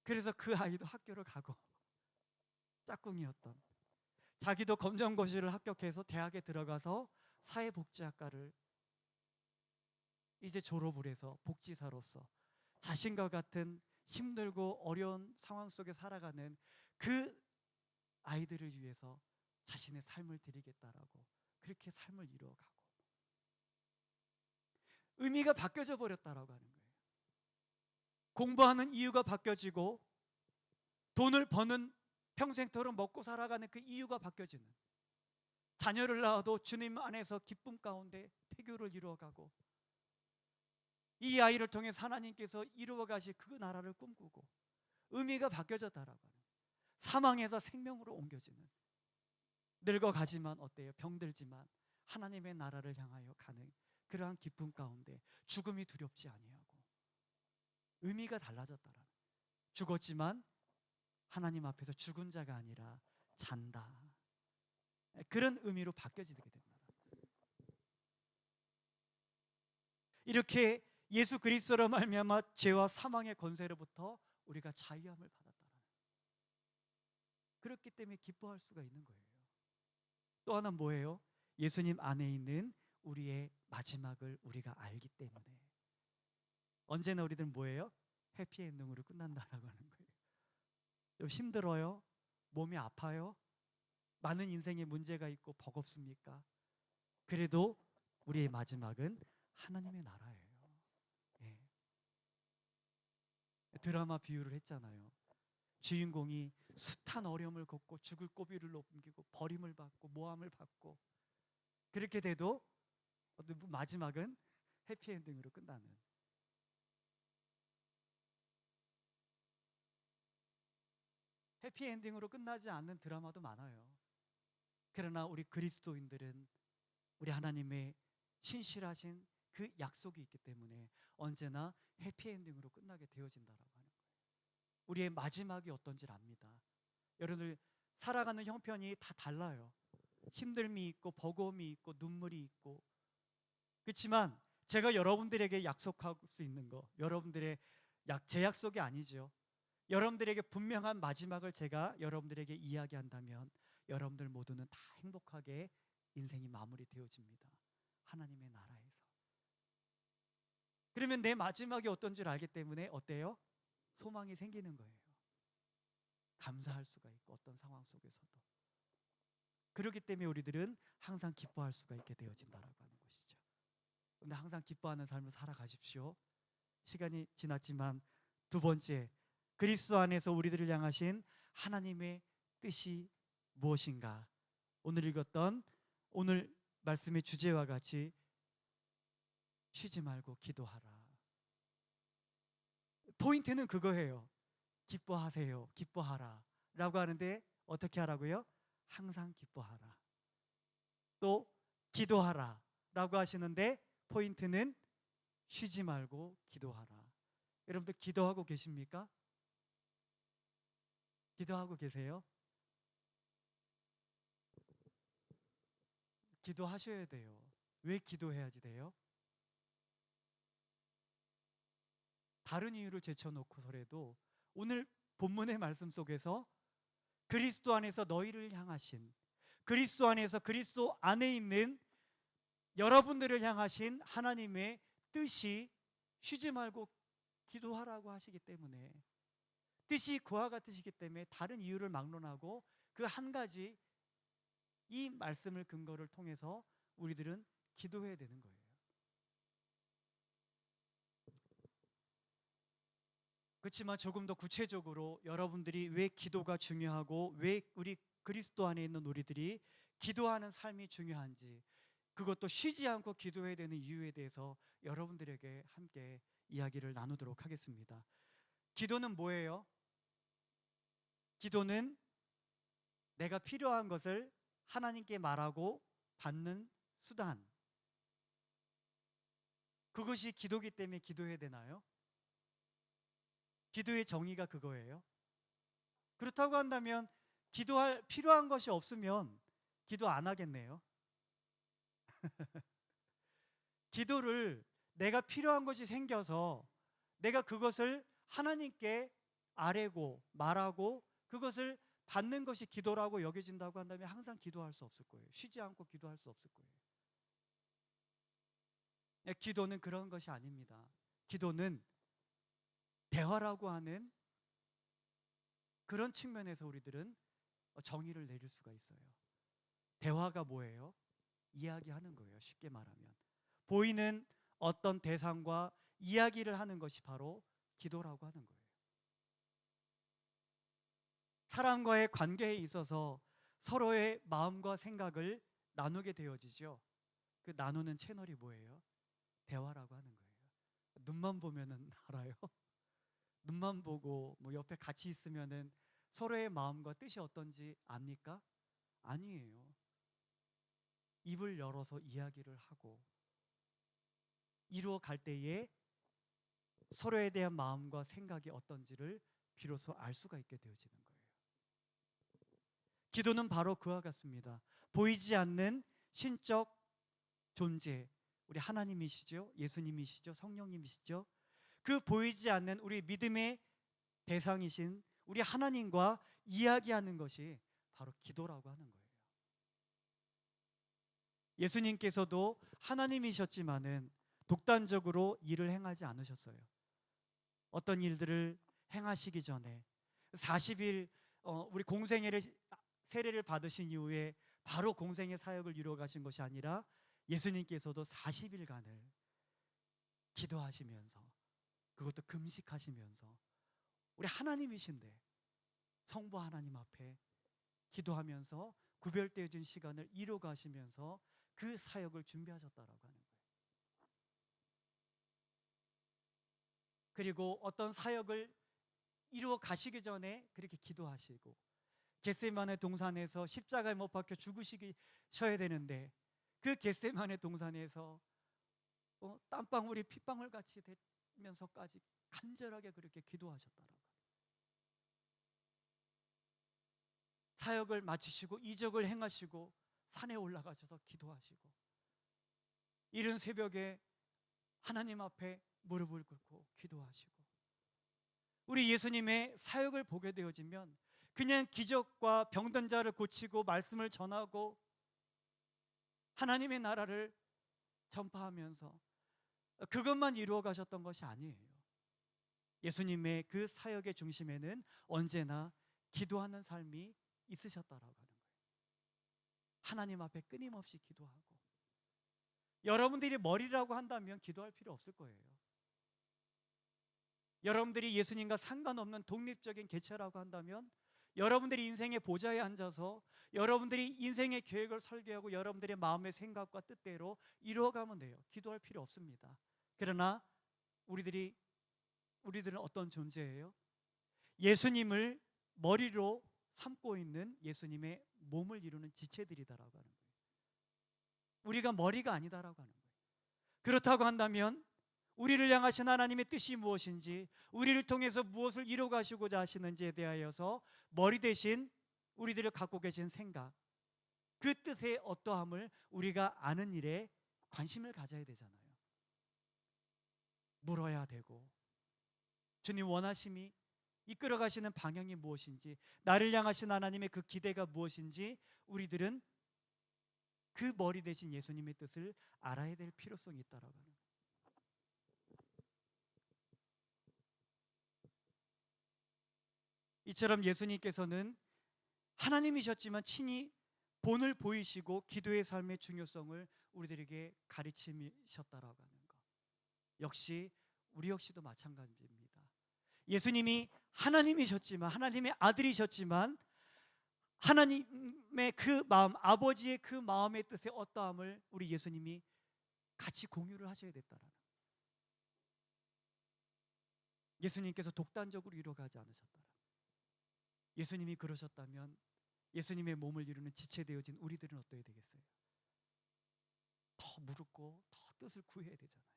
그래서 그 아이도 학교를 가고 짝꿍이었던 자기도 검정고시를 합격해서 대학에 들어가서 사회복지학과를 이제 졸업을 해서 복지사로서 자신과 같은 힘들고 어려운 상황 속에 살아가는 그 아이들을 위해서 자신의 삶을 드리겠다라고 그렇게 삶을 이루어가고 의미가 바뀌어져 버렸다라고 하는 거예요. 공부하는 이유가 바뀌어지고 돈을 버는 평생토록 먹고 살아가는 그 이유가 바뀌어지는, 자녀를 낳아도 주님 안에서 기쁨 가운데 태교를 이루어가고 이 아이를 통해 하나님께서 이루어가실 그 나라를 꿈꾸고 의미가 바뀌어졌다라고 하는, 사망에서 생명으로 옮겨지는, 늙어가지만 어때요? 병들지만 하나님의 나라를 향하여 가는 그러한 기쁨 가운데 죽음이 두렵지 아니하고 의미가 달라졌다라는, 죽었지만 하나님 앞에서 죽은 자가 아니라 잔다, 그런 의미로 바뀌어지게 됩니다. 이렇게 예수 그리스도로 말미암아 죄와 사망의 권세로부터 우리가 자유함을 받았다라는, 그렇기 때문에 기뻐할 수가 있는 거예요. 또 하나 뭐예요? 예수님 안에 있는 우리의 마지막을 우리가 알기 때문에 언제나 우리들은 뭐예요? 해피엔딩으로 끝난다라고 하는 거예요. 좀 힘들어요? 몸이 아파요? 많은 인생에 문제가 있고 버겁습니까? 그래도 우리의 마지막은 하나님의 나라예요. 예. 드라마 비유를 했잖아요. 주인공이 숱한 어려움을 겪고 죽을 고비를 넘기고 버림을 받고 모함을 받고 그렇게 돼도 마지막은 해피엔딩으로 끝나는, 해피엔딩으로 끝나지 않는 드라마도 많아요. 그러나 우리 그리스도인들은 우리 하나님의 신실하신 그 약속이 있기 때문에 언제나 해피엔딩으로 끝나게 되어진다라고 하는 거예요. 우리의 마지막이 어떤지를 압니다. 여러분들 살아가는 형편이 다 달라요. 힘듦이 있고 버거움이 있고 눈물이 있고, 그렇지만 제가 여러분들에게 약속할 수 있는 거, 여러분들의 제 약속이 아니죠. 여러분들에게 분명한 마지막을 제가 여러분들에게 이야기한다면 여러분들 모두는 다 행복하게 인생이 마무리되어집니다. 하나님의 나라에서. 그러면 내 마지막이 어떤 줄 알기 때문에 어때요? 소망이 생기는 거예요. 감사할 수가 있고 어떤 상황 속에서도. 그렇기 때문에 우리들은 항상 기뻐할 수가 있게 되어진다라고 하는 것이죠. 그런데 항상 기뻐하는 삶을 살아가십시오. 시간이 지났지만 두 번째, 그리스도 안에서 우리들을 향하신 하나님의 뜻이 무엇인가? 오늘 읽었던 오늘 말씀의 주제와 같이 쉬지 말고 기도하라. 포인트는 그거예요. 기뻐하세요. 기뻐하라 라고 하는데 어떻게 하라고요? 항상 기뻐하라. 또 기도하라 라고 하시는데 포인트는 쉬지 말고 기도하라. 여러분들 기도하고 계십니까? 기도하고 계세요? 기도하셔야 돼요. 왜 기도해야지 돼요? 다른 이유를 제쳐놓고서라도 오늘 본문의 말씀 속에서 그리스도 안에서 너희를 향하신, 그리스도 안에서 그리스도 안에 있는 여러분들을 향하신 하나님의 뜻이 쉬지 말고 기도하라고 하시기 때문에, 뜻이 그와 같으시기 때문에 다른 이유를 막론하고 그 한 가지 이 말씀을 근거를 통해서 우리들은 기도해야 되는 거예요. 그렇지만 조금 더 구체적으로 여러분들이 왜 기도가 중요하고 왜 우리 그리스도 안에 있는 우리들이 기도하는 삶이 중요한지, 그것도 쉬지 않고 기도해야 되는 이유에 대해서 여러분들에게 함께 이야기를 나누도록 하겠습니다. 기도는 뭐예요? 기도는 내가 필요한 것을 하나님께 말하고 받는 수단. 그것이 기도기 때문에 기도해야 되나요? 기도의 정의가 그거예요. 그렇다고 한다면 기도할 필요한 것이 없으면 기도 안 하겠네요. 기도를 내가 필요한 것이 생겨서 내가 그것을 하나님께 아뢰고 말하고 그것을 받는 것이 기도라고 여겨진다고 한다면 항상 기도할 수 없을 거예요. 쉬지 않고 기도할 수 없을 거예요. 기도는 그런 것이 아닙니다. 기도는 대화라고 하는 그런 측면에서 우리들은 정의를 내릴 수가 있어요. 대화가 뭐예요? 이야기하는 거예요. 쉽게 말하면 보이는 어떤 대상과 이야기를 하는 것이 바로 기도라고 하는 거예요. 사람과의 관계에 있어서 서로의 마음과 생각을 나누게 되어지죠. 그 나누는 채널이 뭐예요? 대화라고 하는 거예요. 눈만 보면은 알아요. 눈만 보고 뭐 옆에 같이 있으면은 서로의 마음과 뜻이 어떤지 압니까? 아니에요. 입을 열어서 이야기를 하고 이루어 갈 때에 서로에 대한 마음과 생각이 어떤지를 비로소 알 수가 있게 되어지는 거예요. 기도는 바로 그와 같습니다. 보이지 않는 신적 존재, 우리 하나님이시죠, 예수님이시죠, 성령님이시죠. 그 보이지 않는 우리 믿음의 대상이신 우리 하나님과 이야기하는 것이 바로 기도라고 하는 거예요. 예수님께서도 하나님이셨지만은 독단적으로 일을 행하지 않으셨어요. 어떤 일들을 행하시기 전에 40일 우리 공생애를 세례를 받으신 이후에 바로 공생애 사역을 이루어 가신 것이 아니라 예수님께서도 40일간을 기도하시면서 그것도 금식하시면서 우리 하나님이신데 성부 하나님 앞에 기도하면서 구별되어진 시간을 이루어 가시면서 그 사역을 준비하셨다라고 하는 거예요. 그리고 어떤 사역을 이루어 가시기 전에 그렇게 기도하시고 겟세마네 동산에서 십자가에 못 박혀 죽으셔야 되는데 그 겟세마네 동산에서 땀방울이 핏방울 같이 되면서까지 간절하게 그렇게 기도하셨다라고. 사역을 마치시고 이적을 행하시고 산에 올라가셔서 기도하시고 이른 새벽에 하나님 앞에 무릎을 꿇고 기도하시고 우리 예수님의 사역을 보게 되어지면 그냥 기적과 병든 자를 고치고 말씀을 전하고 하나님의 나라를 전파하면서 그것만 이루어 가셨던 것이 아니에요. 예수님의 그 사역의 중심에는 언제나 기도하는 삶이 있으셨다라고 하는 거예요. 하나님 앞에 끊임없이 기도하고 여러분들이 머리라고 한다면 기도할 필요 없을 거예요. 여러분들이 예수님과 상관없는 독립적인 개체라고 한다면 여러분들이 인생의 보좌에 앉아서 여러분들이 인생의 계획을 설계하고 여러분들의 마음의 생각과 뜻대로 이루어가면 돼요. 기도할 필요 없습니다. 그러나 우리들은 어떤 존재예요? 예수님을 머리로 삼고 있는 예수님의 몸을 이루는 지체들이다라고 하는 거예요. 우리가 머리가 아니다라고 하는 거예요. 그렇다고 한다면 우리를 향하신 하나님의 뜻이 무엇인지 우리를 통해서 무엇을 이루어가시고자 하시는지에 대하여서 머리 대신 우리들을 갖고 계신 생각 그 뜻의 어떠함을 우리가 아는 일에 관심을 가져야 되잖아요. 물어야 되고 주님 원하심이 이끌어 가시는 방향이 무엇인지 나를 향하신 하나님의 그 기대가 무엇인지 우리들은 그 머리 대신 예수님의 뜻을 알아야 될 필요성이 있다라고 하는 거예요. 이처럼 예수님께서는 하나님이셨지만 친히 본을 보이시고 기도의 삶의 중요성을 우리들에게 가르치셨다라고 하는 것. 역시 우리 역시도 마찬가지입니다. 예수님이 하나님이셨지만 하나님의 아들이셨지만 하나님의 그 마음, 아버지의 그 마음의 뜻의 어떠함을 우리 예수님이 같이 공유를 하셔야 됐다라는 거예요. 예수님께서 독단적으로 이루어가지 않으셨다라. 예수님이 그러셨다면 예수님의 몸을 이루는 지체되어진 우리들은 어떠해야 되겠어요? 더 무릎고 더 뜻을 구해야 되잖아요.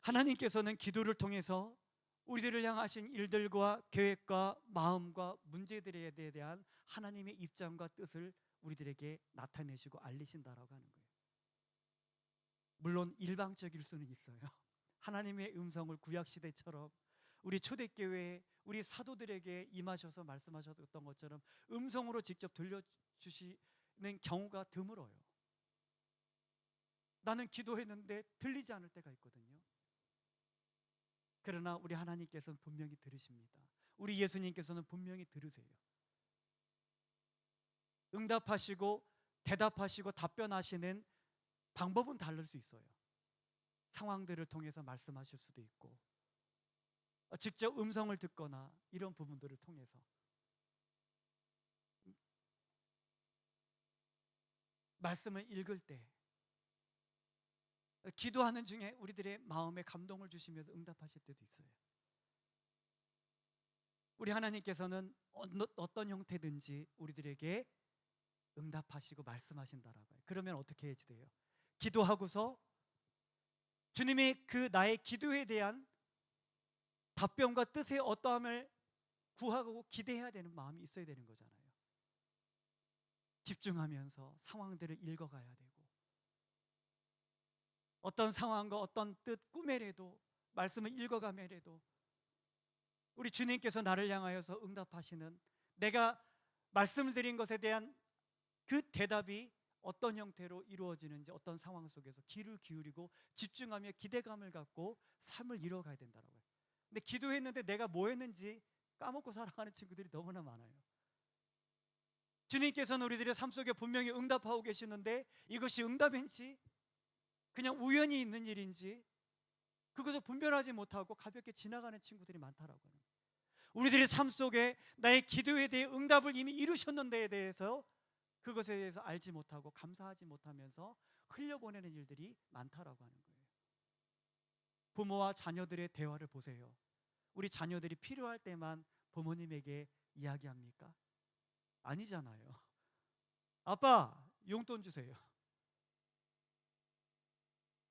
하나님께서는 기도를 통해서 우리들을 향하신 일들과 계획과 마음과 문제들에 대한 하나님의 입장과 뜻을 우리들에게 나타내시고 알리신다라고 하는 거예요. 물론 일방적일 수는 있어요. 하나님의 음성을 구약시대처럼 우리 초대교회 우리 사도들에게 임하셔서 말씀하셨던 것처럼 음성으로 직접 들려주시는 경우가 드물어요. 나는 기도했는데 들리지 않을 때가 있거든요. 그러나 우리 하나님께서는 분명히 들으십니다. 우리 예수님께서는 분명히 들으세요. 응답하시고 대답하시고 답변하시는 방법은 다를 수 있어요. 상황들을 통해서 말씀하실 수도 있고 직접 음성을 듣거나 이런 부분들을 통해서 말씀을 읽을 때 기도하는 중에 우리들의 마음에 감동을 주시면서 응답하실 때도 있어요. 우리 하나님께서는 어떤 형태든지 우리들에게 응답하시고 말씀하신다라고요. 그러면 어떻게 해야지 돼요? 기도하고서 주님이 그 나의 기도에 대한 답변과 뜻의 어떠함을 구하고 기대해야 되는 마음이 있어야 되는 거잖아요. 집중하면서 상황들을 읽어가야 되고 어떤 상황과 어떤 뜻, 꿈에라도 말씀을 읽어가면에도 우리 주님께서 나를 향하여서 응답하시는 내가 말씀을 드린 것에 대한 그 대답이 어떤 형태로 이루어지는지 어떤 상황 속에서 귀를 기울이고 집중하며 기대감을 갖고 삶을 이루어가야 된다고요. 근데 기도했는데 내가 뭐 했는지 까먹고 살아가는 친구들이 너무나 많아요. 주님께서는 우리들의 삶 속에 분명히 응답하고 계시는데 이것이 응답인지 그냥 우연히 있는 일인지 그것을 분별하지 못하고 가볍게 지나가는 친구들이 많다라고요. 우리들의 삶 속에 나의 기도에 대해 응답을 이미 이루셨는데에 대해서 그것에 대해서 알지 못하고 감사하지 못하면서 흘려보내는 일들이 많다라고 하는 거예요. 부모와 자녀들의 대화를 보세요. 우리 자녀들이 필요할 때만 부모님에게 이야기합니까? 아니잖아요. 아빠, 용돈 주세요.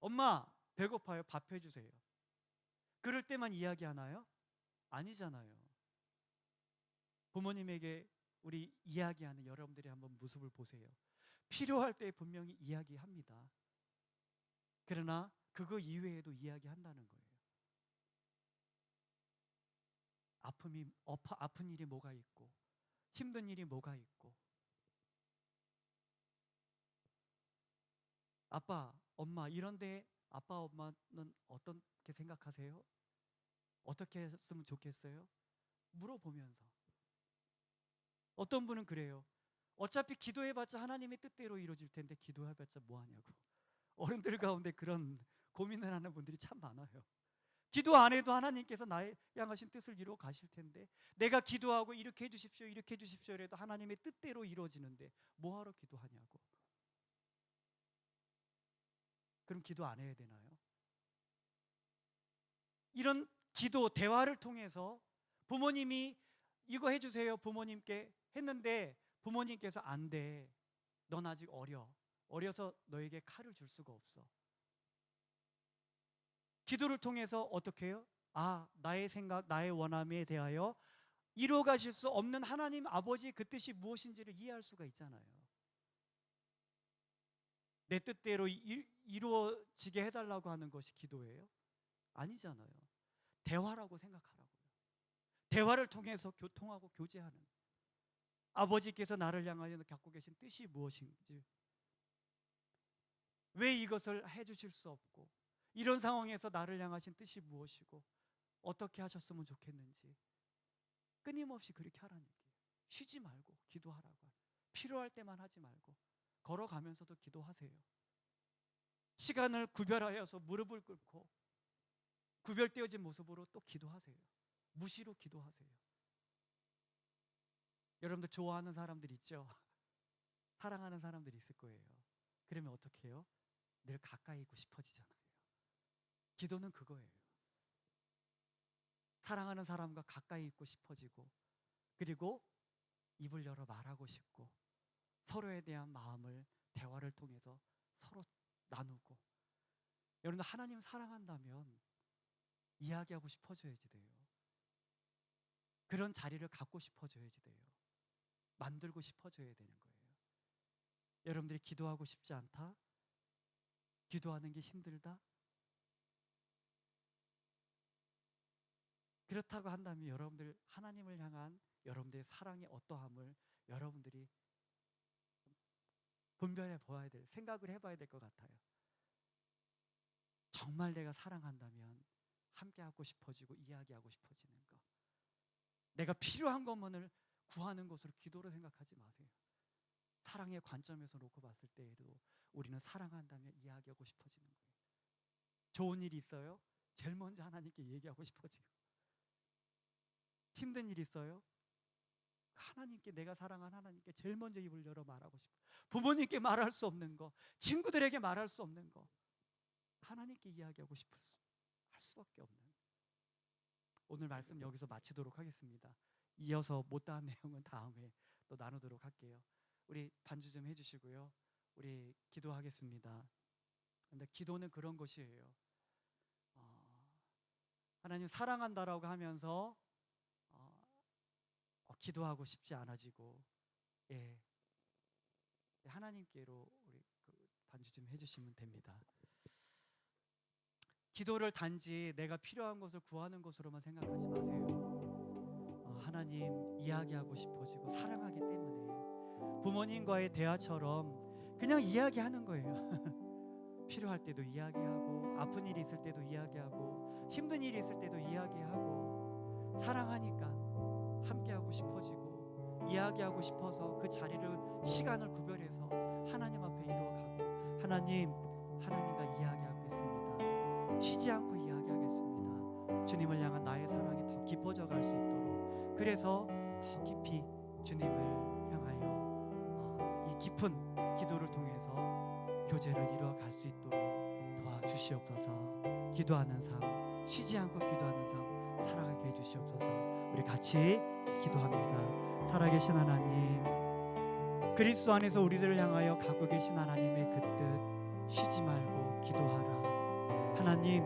엄마, 배고파요. 밥 해주세요. 그럴 때만 이야기하나요? 아니잖아요. 부모님에게 우리 이야기하는 여러분들이 한번 모습을 보세요. 필요할 때 분명히 이야기합니다. 그러나 그거 이외에도 이야기한다는 거예요. 아픈 일이 뭐가 있고 힘든 일이 뭐가 있고 아빠, 엄마 이런데 아빠, 엄마는 어떻게 생각하세요? 어떻게 했으면 좋겠어요? 물어보면서 어떤 분은 그래요. 어차피 기도해봤자 하나님의 뜻대로 이루어질 텐데 기도해봤자 뭐하냐고. 어른들 가운데 그런 고민을 하는 분들이 참 많아요. 기도 안 해도 하나님께서 나의 향하신 뜻을 이루어 가실 텐데 내가 기도하고 이렇게 해주십시오 이렇게 해주십시오 이래도 하나님의 뜻대로 이루어지는데 뭐하러 기도하냐고. 그럼 기도 안 해야 되나요? 이런 기도 대화를 통해서 부모님이 이거 해주세요 부모님께 했는데 부모님께서 안 돼. 넌 아직 어려서 너에게 칼을 줄 수가 없어. 기도를 통해서 어떻게 해요? 나의 생각, 나의 원함에 대하여 이루어 가실 수 없는 하나님 아버지의 그 뜻이 무엇인지를 이해할 수가 있잖아요. 내 뜻대로 이루어지게 해달라고 하는 것이 기도예요? 아니잖아요. 대화라고 생각하라고요. 대화를 통해서 교통하고 교제하는 아버지께서 나를 향하여 갖고 계신 뜻이 무엇인지, 왜 이것을 해주실 수 없고 이런 상황에서 나를 향하신 뜻이 무엇이고 어떻게 하셨으면 좋겠는지 끊임없이 그렇게 하라는 얘기예요. 쉬지 말고 기도하라고. 필요할 때만 하지 말고 걸어가면서도 기도하세요. 시간을 구별하여서 무릎을 꿇고 구별되어진 모습으로 또 기도하세요. 무시로 기도하세요. 여러분들 좋아하는 사람들 있죠? 사랑하는 사람들이 있을 거예요. 그러면 어떻게 해요? 늘 가까이 있고 싶어지잖아요. 기도는 그거예요. 사랑하는 사람과 가까이 있고 싶어지고 그리고 입을 열어 말하고 싶고 서로에 대한 마음을 대화를 통해서 서로 나누고. 여러분 하나님 사랑한다면 이야기하고 싶어져야지 돼요. 그런 자리를 갖고 싶어져야 돼요. 만들고 싶어져야 되는 거예요. 여러분들이 기도하고 싶지 않다? 기도하는 게 힘들다? 그렇다고 한다면 여러분들 하나님을 향한 여러분들의 사랑의 어떠함을 여러분들이 분별해 보아야 될, 생각을 해봐야 될 것 같아요. 정말 내가 사랑한다면 함께하고 싶어지고 이야기하고 싶어지는 거. 내가 필요한 것만을 구하는 것으로 기도로 생각하지 마세요. 사랑의 관점에서 놓고 봤을 때에도 우리는 사랑한다면 이야기하고 싶어지는 거예요. 좋은 일이 있어요? 제일 먼저 하나님께 얘기하고 싶어지고, 힘든 일이 있어요? 하나님께, 내가 사랑한 하나님께 제일 먼저 입을 열어 말하고 싶어. 부모님께 말할 수 없는 거, 친구들에게 말할 수 없는 거, 하나님께 이야기하고 싶을 할 수밖에 없는. 오늘 말씀 여기서 마치도록 하겠습니다. 이어서 못다한 내용은 다음에 또 나누도록 할게요. 우리 반주 좀 해주시고요. 우리 기도하겠습니다. 근데 기도는 그런 것이에요. 하나님 사랑한다라고 하면서 기도하고 싶지 않아지고, 하나님께로 우리 반주 좀 해주시면 됩니다. 기도를 단지 내가 필요한 것을 구하는 것으로만 생각하지 마세요. 하나님 이야기하고 싶어지고 사랑하기 때문에 부모님과의 대화처럼 그냥 이야기하는 거예요. 필요할 때도 이야기하고, 아픈 일이 있을 때도 이야기하고, 힘든 일이 있을 때도 이야기하고, 사랑하니까 함께하고 싶어지고 이야기하고 싶어서 그 자리를, 시간을 구별해서 하나님 앞에 이루어가고, 하나님과 이야기하겠습니다. 쉬지 않고 이야기하겠습니다. 주님을 향한 나의 사랑이 더 깊어져 갈 수 있도록, 그래서 더 깊이 주님을 향하여 이 깊은 기도를 통해서 교제를 이루어갈 수 있도록 도와주시옵소서. 기도하는 삶, 쉬지 않고 기도하는 삶 살아가게 해주시옵소서. 우리 같이 기도합니다. 살아계신 하나님, 그리스도 안에서 우리들을 향하여 갖고 계신 하나님의 그 뜻, 쉬지 말고 기도하라. 하나님,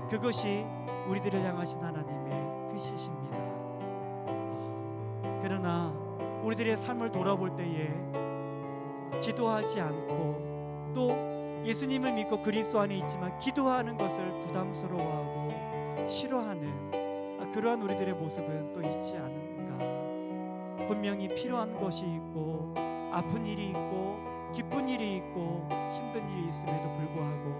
그것이 우리들을 향하신 하나님의 뜻이십니다. 그러나 우리들의 삶을 돌아볼 때에 기도하지 않고, 또 예수님을 믿고 그리스도 안에 있지만 기도하는 것을 부담스러워하고 싫어하는 그러한 우리들의 모습은 또 있지 않은가. 분명히 필요한 것이 있고, 아픈 일이 있고, 기쁜 일이 있고, 힘든 일이 있음에도 불구하고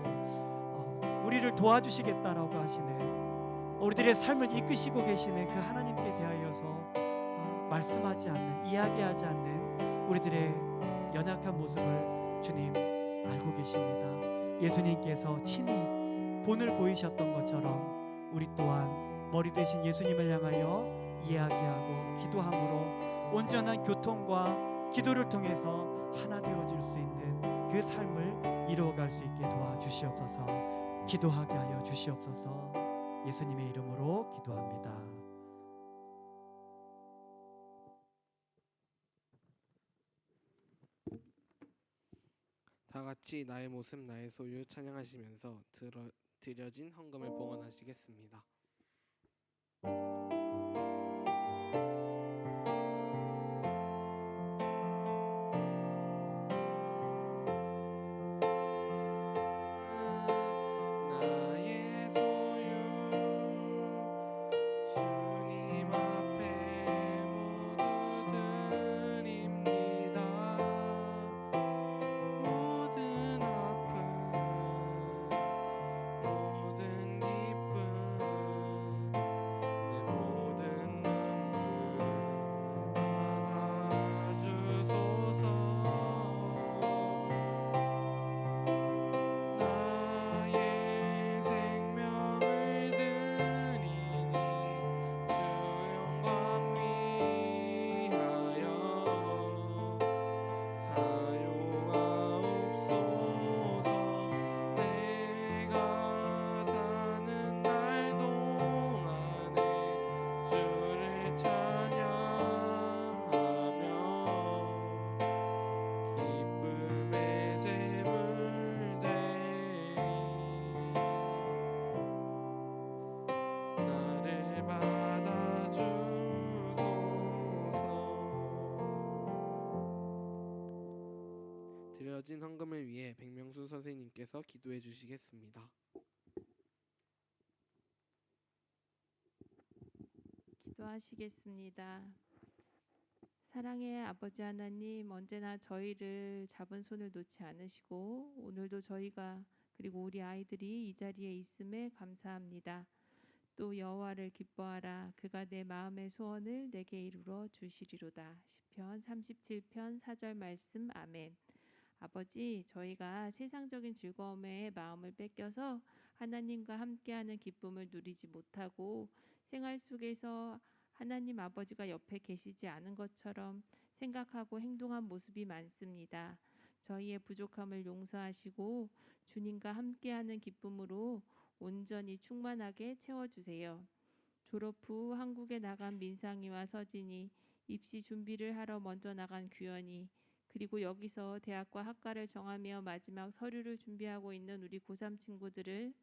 우리를 도와주시겠다라고 하시는, 우리들의 삶을 이끄시고 계시는 그 하나님께 대하여서 말씀하지 않는, 이야기하지 않는 우리들의 연약한 모습을 주님 알고 계십니다. 예수님께서 친히 본을 보이셨던 것처럼 우리 또한 머리 대신 예수님을 향하여 이야기하고 기도함으로 온전한 교통과 기도를 통해서 하나 되어질 수 있는 그 삶을 이루어갈 수 있게 도와주시옵소서. 기도하게 하여 주시옵소서. 예수님의 이름으로 기도합니다. 다 같이 나의 모습 나의 소유 찬양하시면서 드려진 헌금을 봉헌하시겠습니다. 나의 소유 주님 앞에 모두 드립니다. 모든 아픔 모든 기쁨 모여진 헌금을 위해 백명수 선생님께서 기도해 주시겠습니다. 기도하시겠습니다. 사랑의 아버지 하나님, 언제나 저희를 잡은 손을 놓지 않으시고 오늘도 저희가 그리고 우리 아이들이 이 자리에 있음에 감사합니다. 또 여호와를 기뻐하라. 그가 내 마음의 소원을 내게 이루어 주시리로다. 시편 37편 4절 말씀. 아멘. 아버지, 저희가 세상적인 즐거움에 마음을 뺏겨서 하나님과 함께하는 기쁨을 누리지 못하고 생활 속에서 하나님 아버지가 옆에 계시지 않은 것처럼 생각하고 행동한 모습이 많습니다. 저희의 부족함을 용서하시고 주님과 함께하는 기쁨으로 온전히 충만하게 채워주세요. 졸업 후 한국에 나간 민상이와 서진이, 입시 준비를 하러 먼저 나간 규현이, 그리고 여기서 대학과 학과를 정하며 마지막 서류를 준비하고 있는 우리 고3 친구들을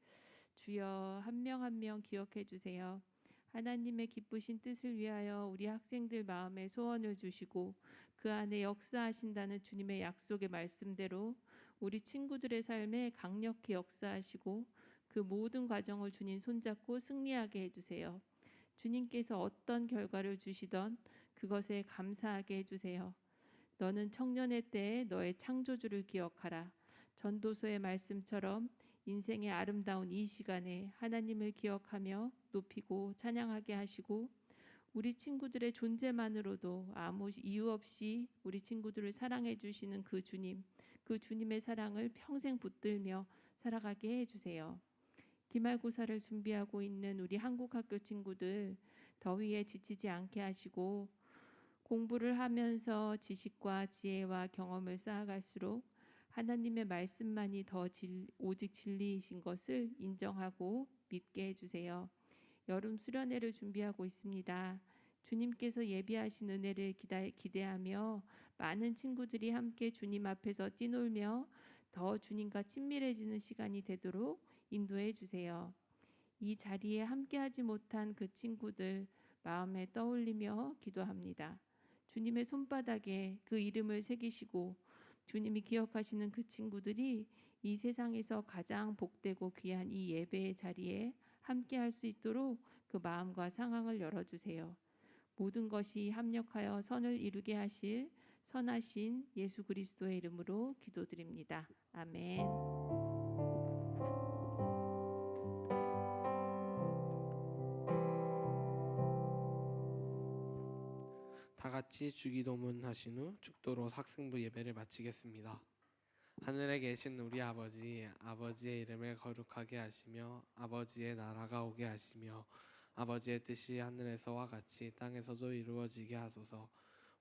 주여 한 명 한 명 기억해 주세요. 하나님의 기쁘신 뜻을 위하여 우리 학생들 마음에 소원을 주시고 그 안에 역사하신다는 주님의 약속의 말씀대로 우리 친구들의 삶에 강력히 역사하시고 그 모든 과정을 주님 손잡고 승리하게 해주세요. 주님께서 어떤 결과를 주시던 그것에 감사하게 해주세요. 너는 청년의 때에 너의 창조주를 기억하라. 전도서의 말씀처럼 인생의 아름다운 이 시간에 하나님을 기억하며 높이고 찬양하게 하시고 우리 친구들의 존재만으로도 아무 이유 없이 우리 친구들을 사랑해 주시는 그 주님, 그 주님의 사랑을 평생 붙들며 살아가게 해주세요. 기말고사를 준비하고 있는 우리 한국학교 친구들 더위에 지치지 않게 하시고 공부를 하면서 지식과 지혜와 경험을 쌓아갈수록 하나님의 말씀만이 오직 진리이신 것을 인정하고 믿게 해주세요. 여름 수련회를 준비하고 있습니다. 주님께서 예비하신 은혜를 기대하며 많은 친구들이 함께 주님 앞에서 뛰놀며 더 주님과 친밀해지는 시간이 되도록 인도해 주세요. 이 자리에 함께하지 못한 그 친구들 마음에 떠올리며 기도합니다. 주님의 손바닥에 그 이름을 새기시고 주님이 기억하시는 그 친구들이 이 세상에서 가장 복되고 귀한 이 예배의 자리에 함께할 수 있도록 그 마음과 상황을 열어주세요. 모든 것이 합력하여 선을 이루게 하실 선하신 예수 그리스도의 이름으로 기도드립니다. 아멘. 다 같이 주기도문 하신 후 죽도록 학생부 예배를 마치겠습니다. 하늘에 계신 우리 아버지, 아버지의 이름을 거룩하게 하시며 아버지의 나라가 오게 하시며 아버지의 뜻이 하늘에서와 같이 땅에서도 이루어지게 하소서.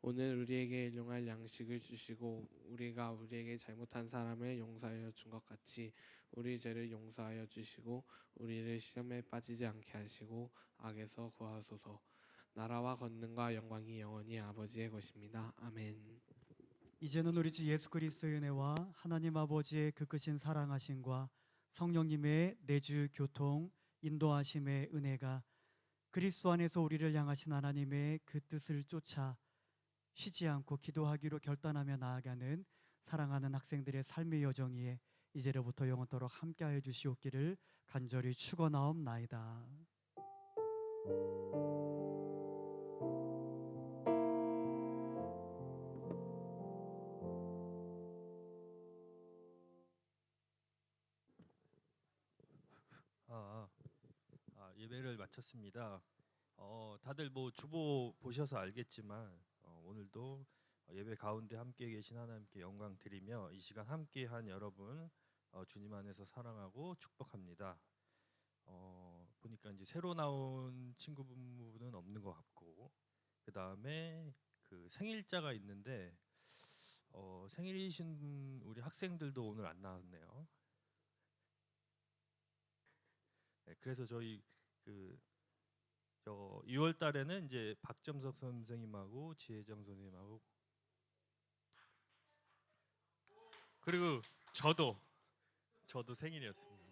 오늘 우리에게 일용할 양식을 주시고 우리가 우리에게 잘못한 사람을 용서하여 준 것 같이 우리 죄를 용서하여 주시고 우리를 시험에 빠지지 않게 하시고 악에서 구하소서. 나라와 권능과 영광이 영원히 아버지의 것입니다. 아멘. 이제는 우리 주 예수 그리스도의 은혜와 하나님 아버지의 그 크신 사랑하심과 성령님의 내주 교통 인도하심의 은혜가 그리스도 안에서 우리를 향하신 하나님의 그 뜻을 쫓아 쉬지 않고 기도하기로 결단하며 나아가는 사랑하는 학생들의 삶의 여정이에 이제로부터 영원토록 함께하여 주시옵기를 간절히 축원하옵나이다. 예배를 마쳤습니다. 다들 뭐 주보 보셔서 알겠지만 오늘도 예배 가운데 함께 계신 하나님께 영광 드리며 이 시간 함께한 여러분 주님 안에서 사랑하고 축복합니다. 보니까 이제 새로 나온 친구분은 없는 것 같고 그 다음에 그 생일자가 있는데 생일이신 우리 학생들도 오늘 안 나왔네요. 네, 그래서 저희 6월 달에는 이제 박점석 선생님하고 지혜정 선생님하고 그리고 저도 생일이었습니다.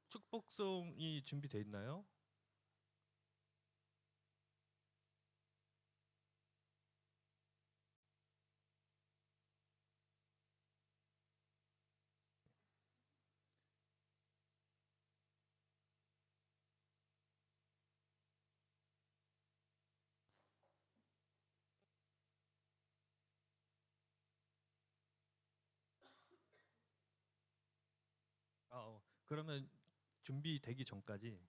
축복송이 준비돼 있나요? 그러면 준비되기 전까지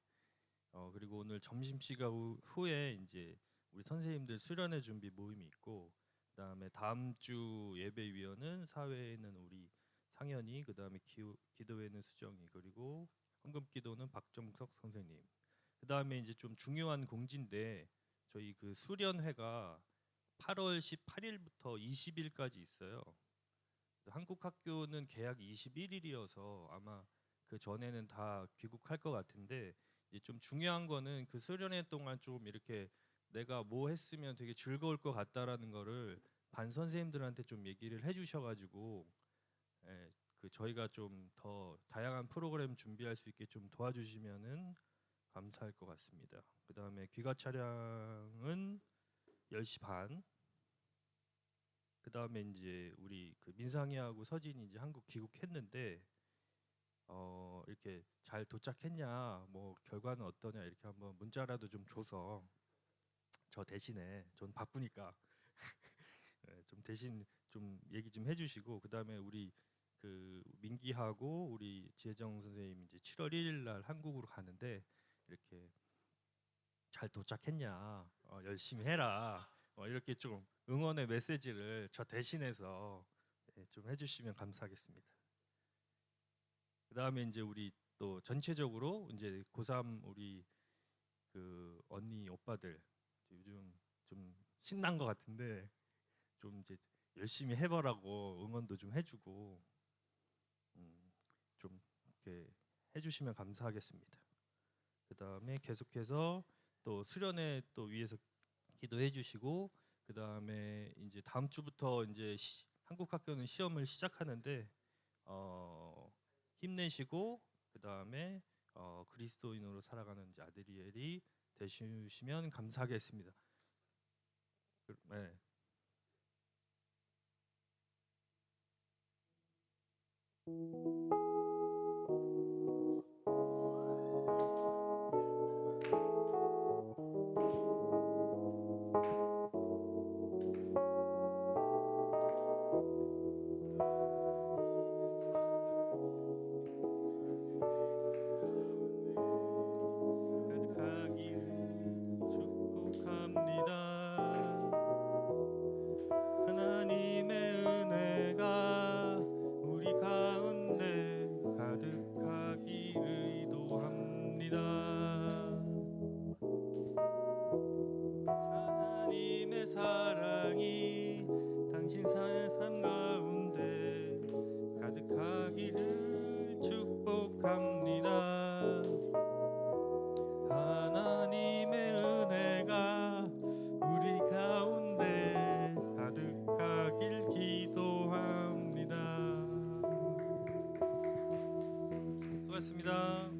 그리고 오늘 점심시간 후에 이제 우리 선생님들 수련회 준비 모임이 있고, 그다음에 다음 주 예배위원은 사회에는 우리 상현이, 그다음에 기도회는 수정이, 그리고 헌금기도는 박정석 선생님. 그다음에 이제 좀 중요한 공지인데, 저희 그 수련회가 8월 18일부터 20일까지 있어요. 한국 학교는 개학이 21일이어서 아마 그 전에는 다 귀국할 것 같은데, 이제 좀 중요한 거는 그 수련회 동안 좀 이렇게 내가 뭐 했으면 되게 즐거울 것 같다라는 거를 반 선생님들한테 좀 얘기를 해주셔가지고, 예, 그 저희가 좀 더 다양한 프로그램 준비할 수 있게 좀 도와주시면은 감사할 것 같습니다. 그 다음에 귀가 차량은 10시 반. 그 다음에 이제 우리 그 민상이하고 서진이 이제 한국 귀국했는데 이렇게 잘 도착했냐, 뭐 결과는 어떠냐, 이렇게 한번 문자라도 좀 줘서 저 대신에 전 바쁘니까 네, 좀 대신 좀 얘기 좀 해주시고, 그 다음에 우리 그 민기하고 우리 지혜정 선생님 이제 7월 1일 날 한국으로 가는데 이렇게 잘 도착했냐, 열심히 해라, 이렇게 좀 응원의 메시지를 저 대신해서 좀 해주시면 감사하겠습니다. 그 다음에 이제 우리 또 전체적으로 이제 고3 우리 그 언니 오빠들 요즘 좀 신난 것 같은데 좀 이제 열심히 해보라고 응원도 좀 해주고 좀 이렇게 해주시면 감사하겠습니다. 그 다음에 계속해서 또 수련회 또 위해서 기도해 주시고, 그 다음에 이제 다음 주부터 이제 한국 학교는 시험을 시작하는데 힘내시고, 그 다음에 그리스도인으로 살아가는 이제 아드리엘이 되시면 감사하겠습니다. 네. 가득하기를 축복합니다. 하나님의 은혜가 우리 가운데 가득하기를 기도합니다. 하나님의 사랑이 당신 삶 가운데 가득하기를 축복합니다. 하나님의 은혜가 우리 가운데 가득하길 기도합니다. 수고하셨습니다.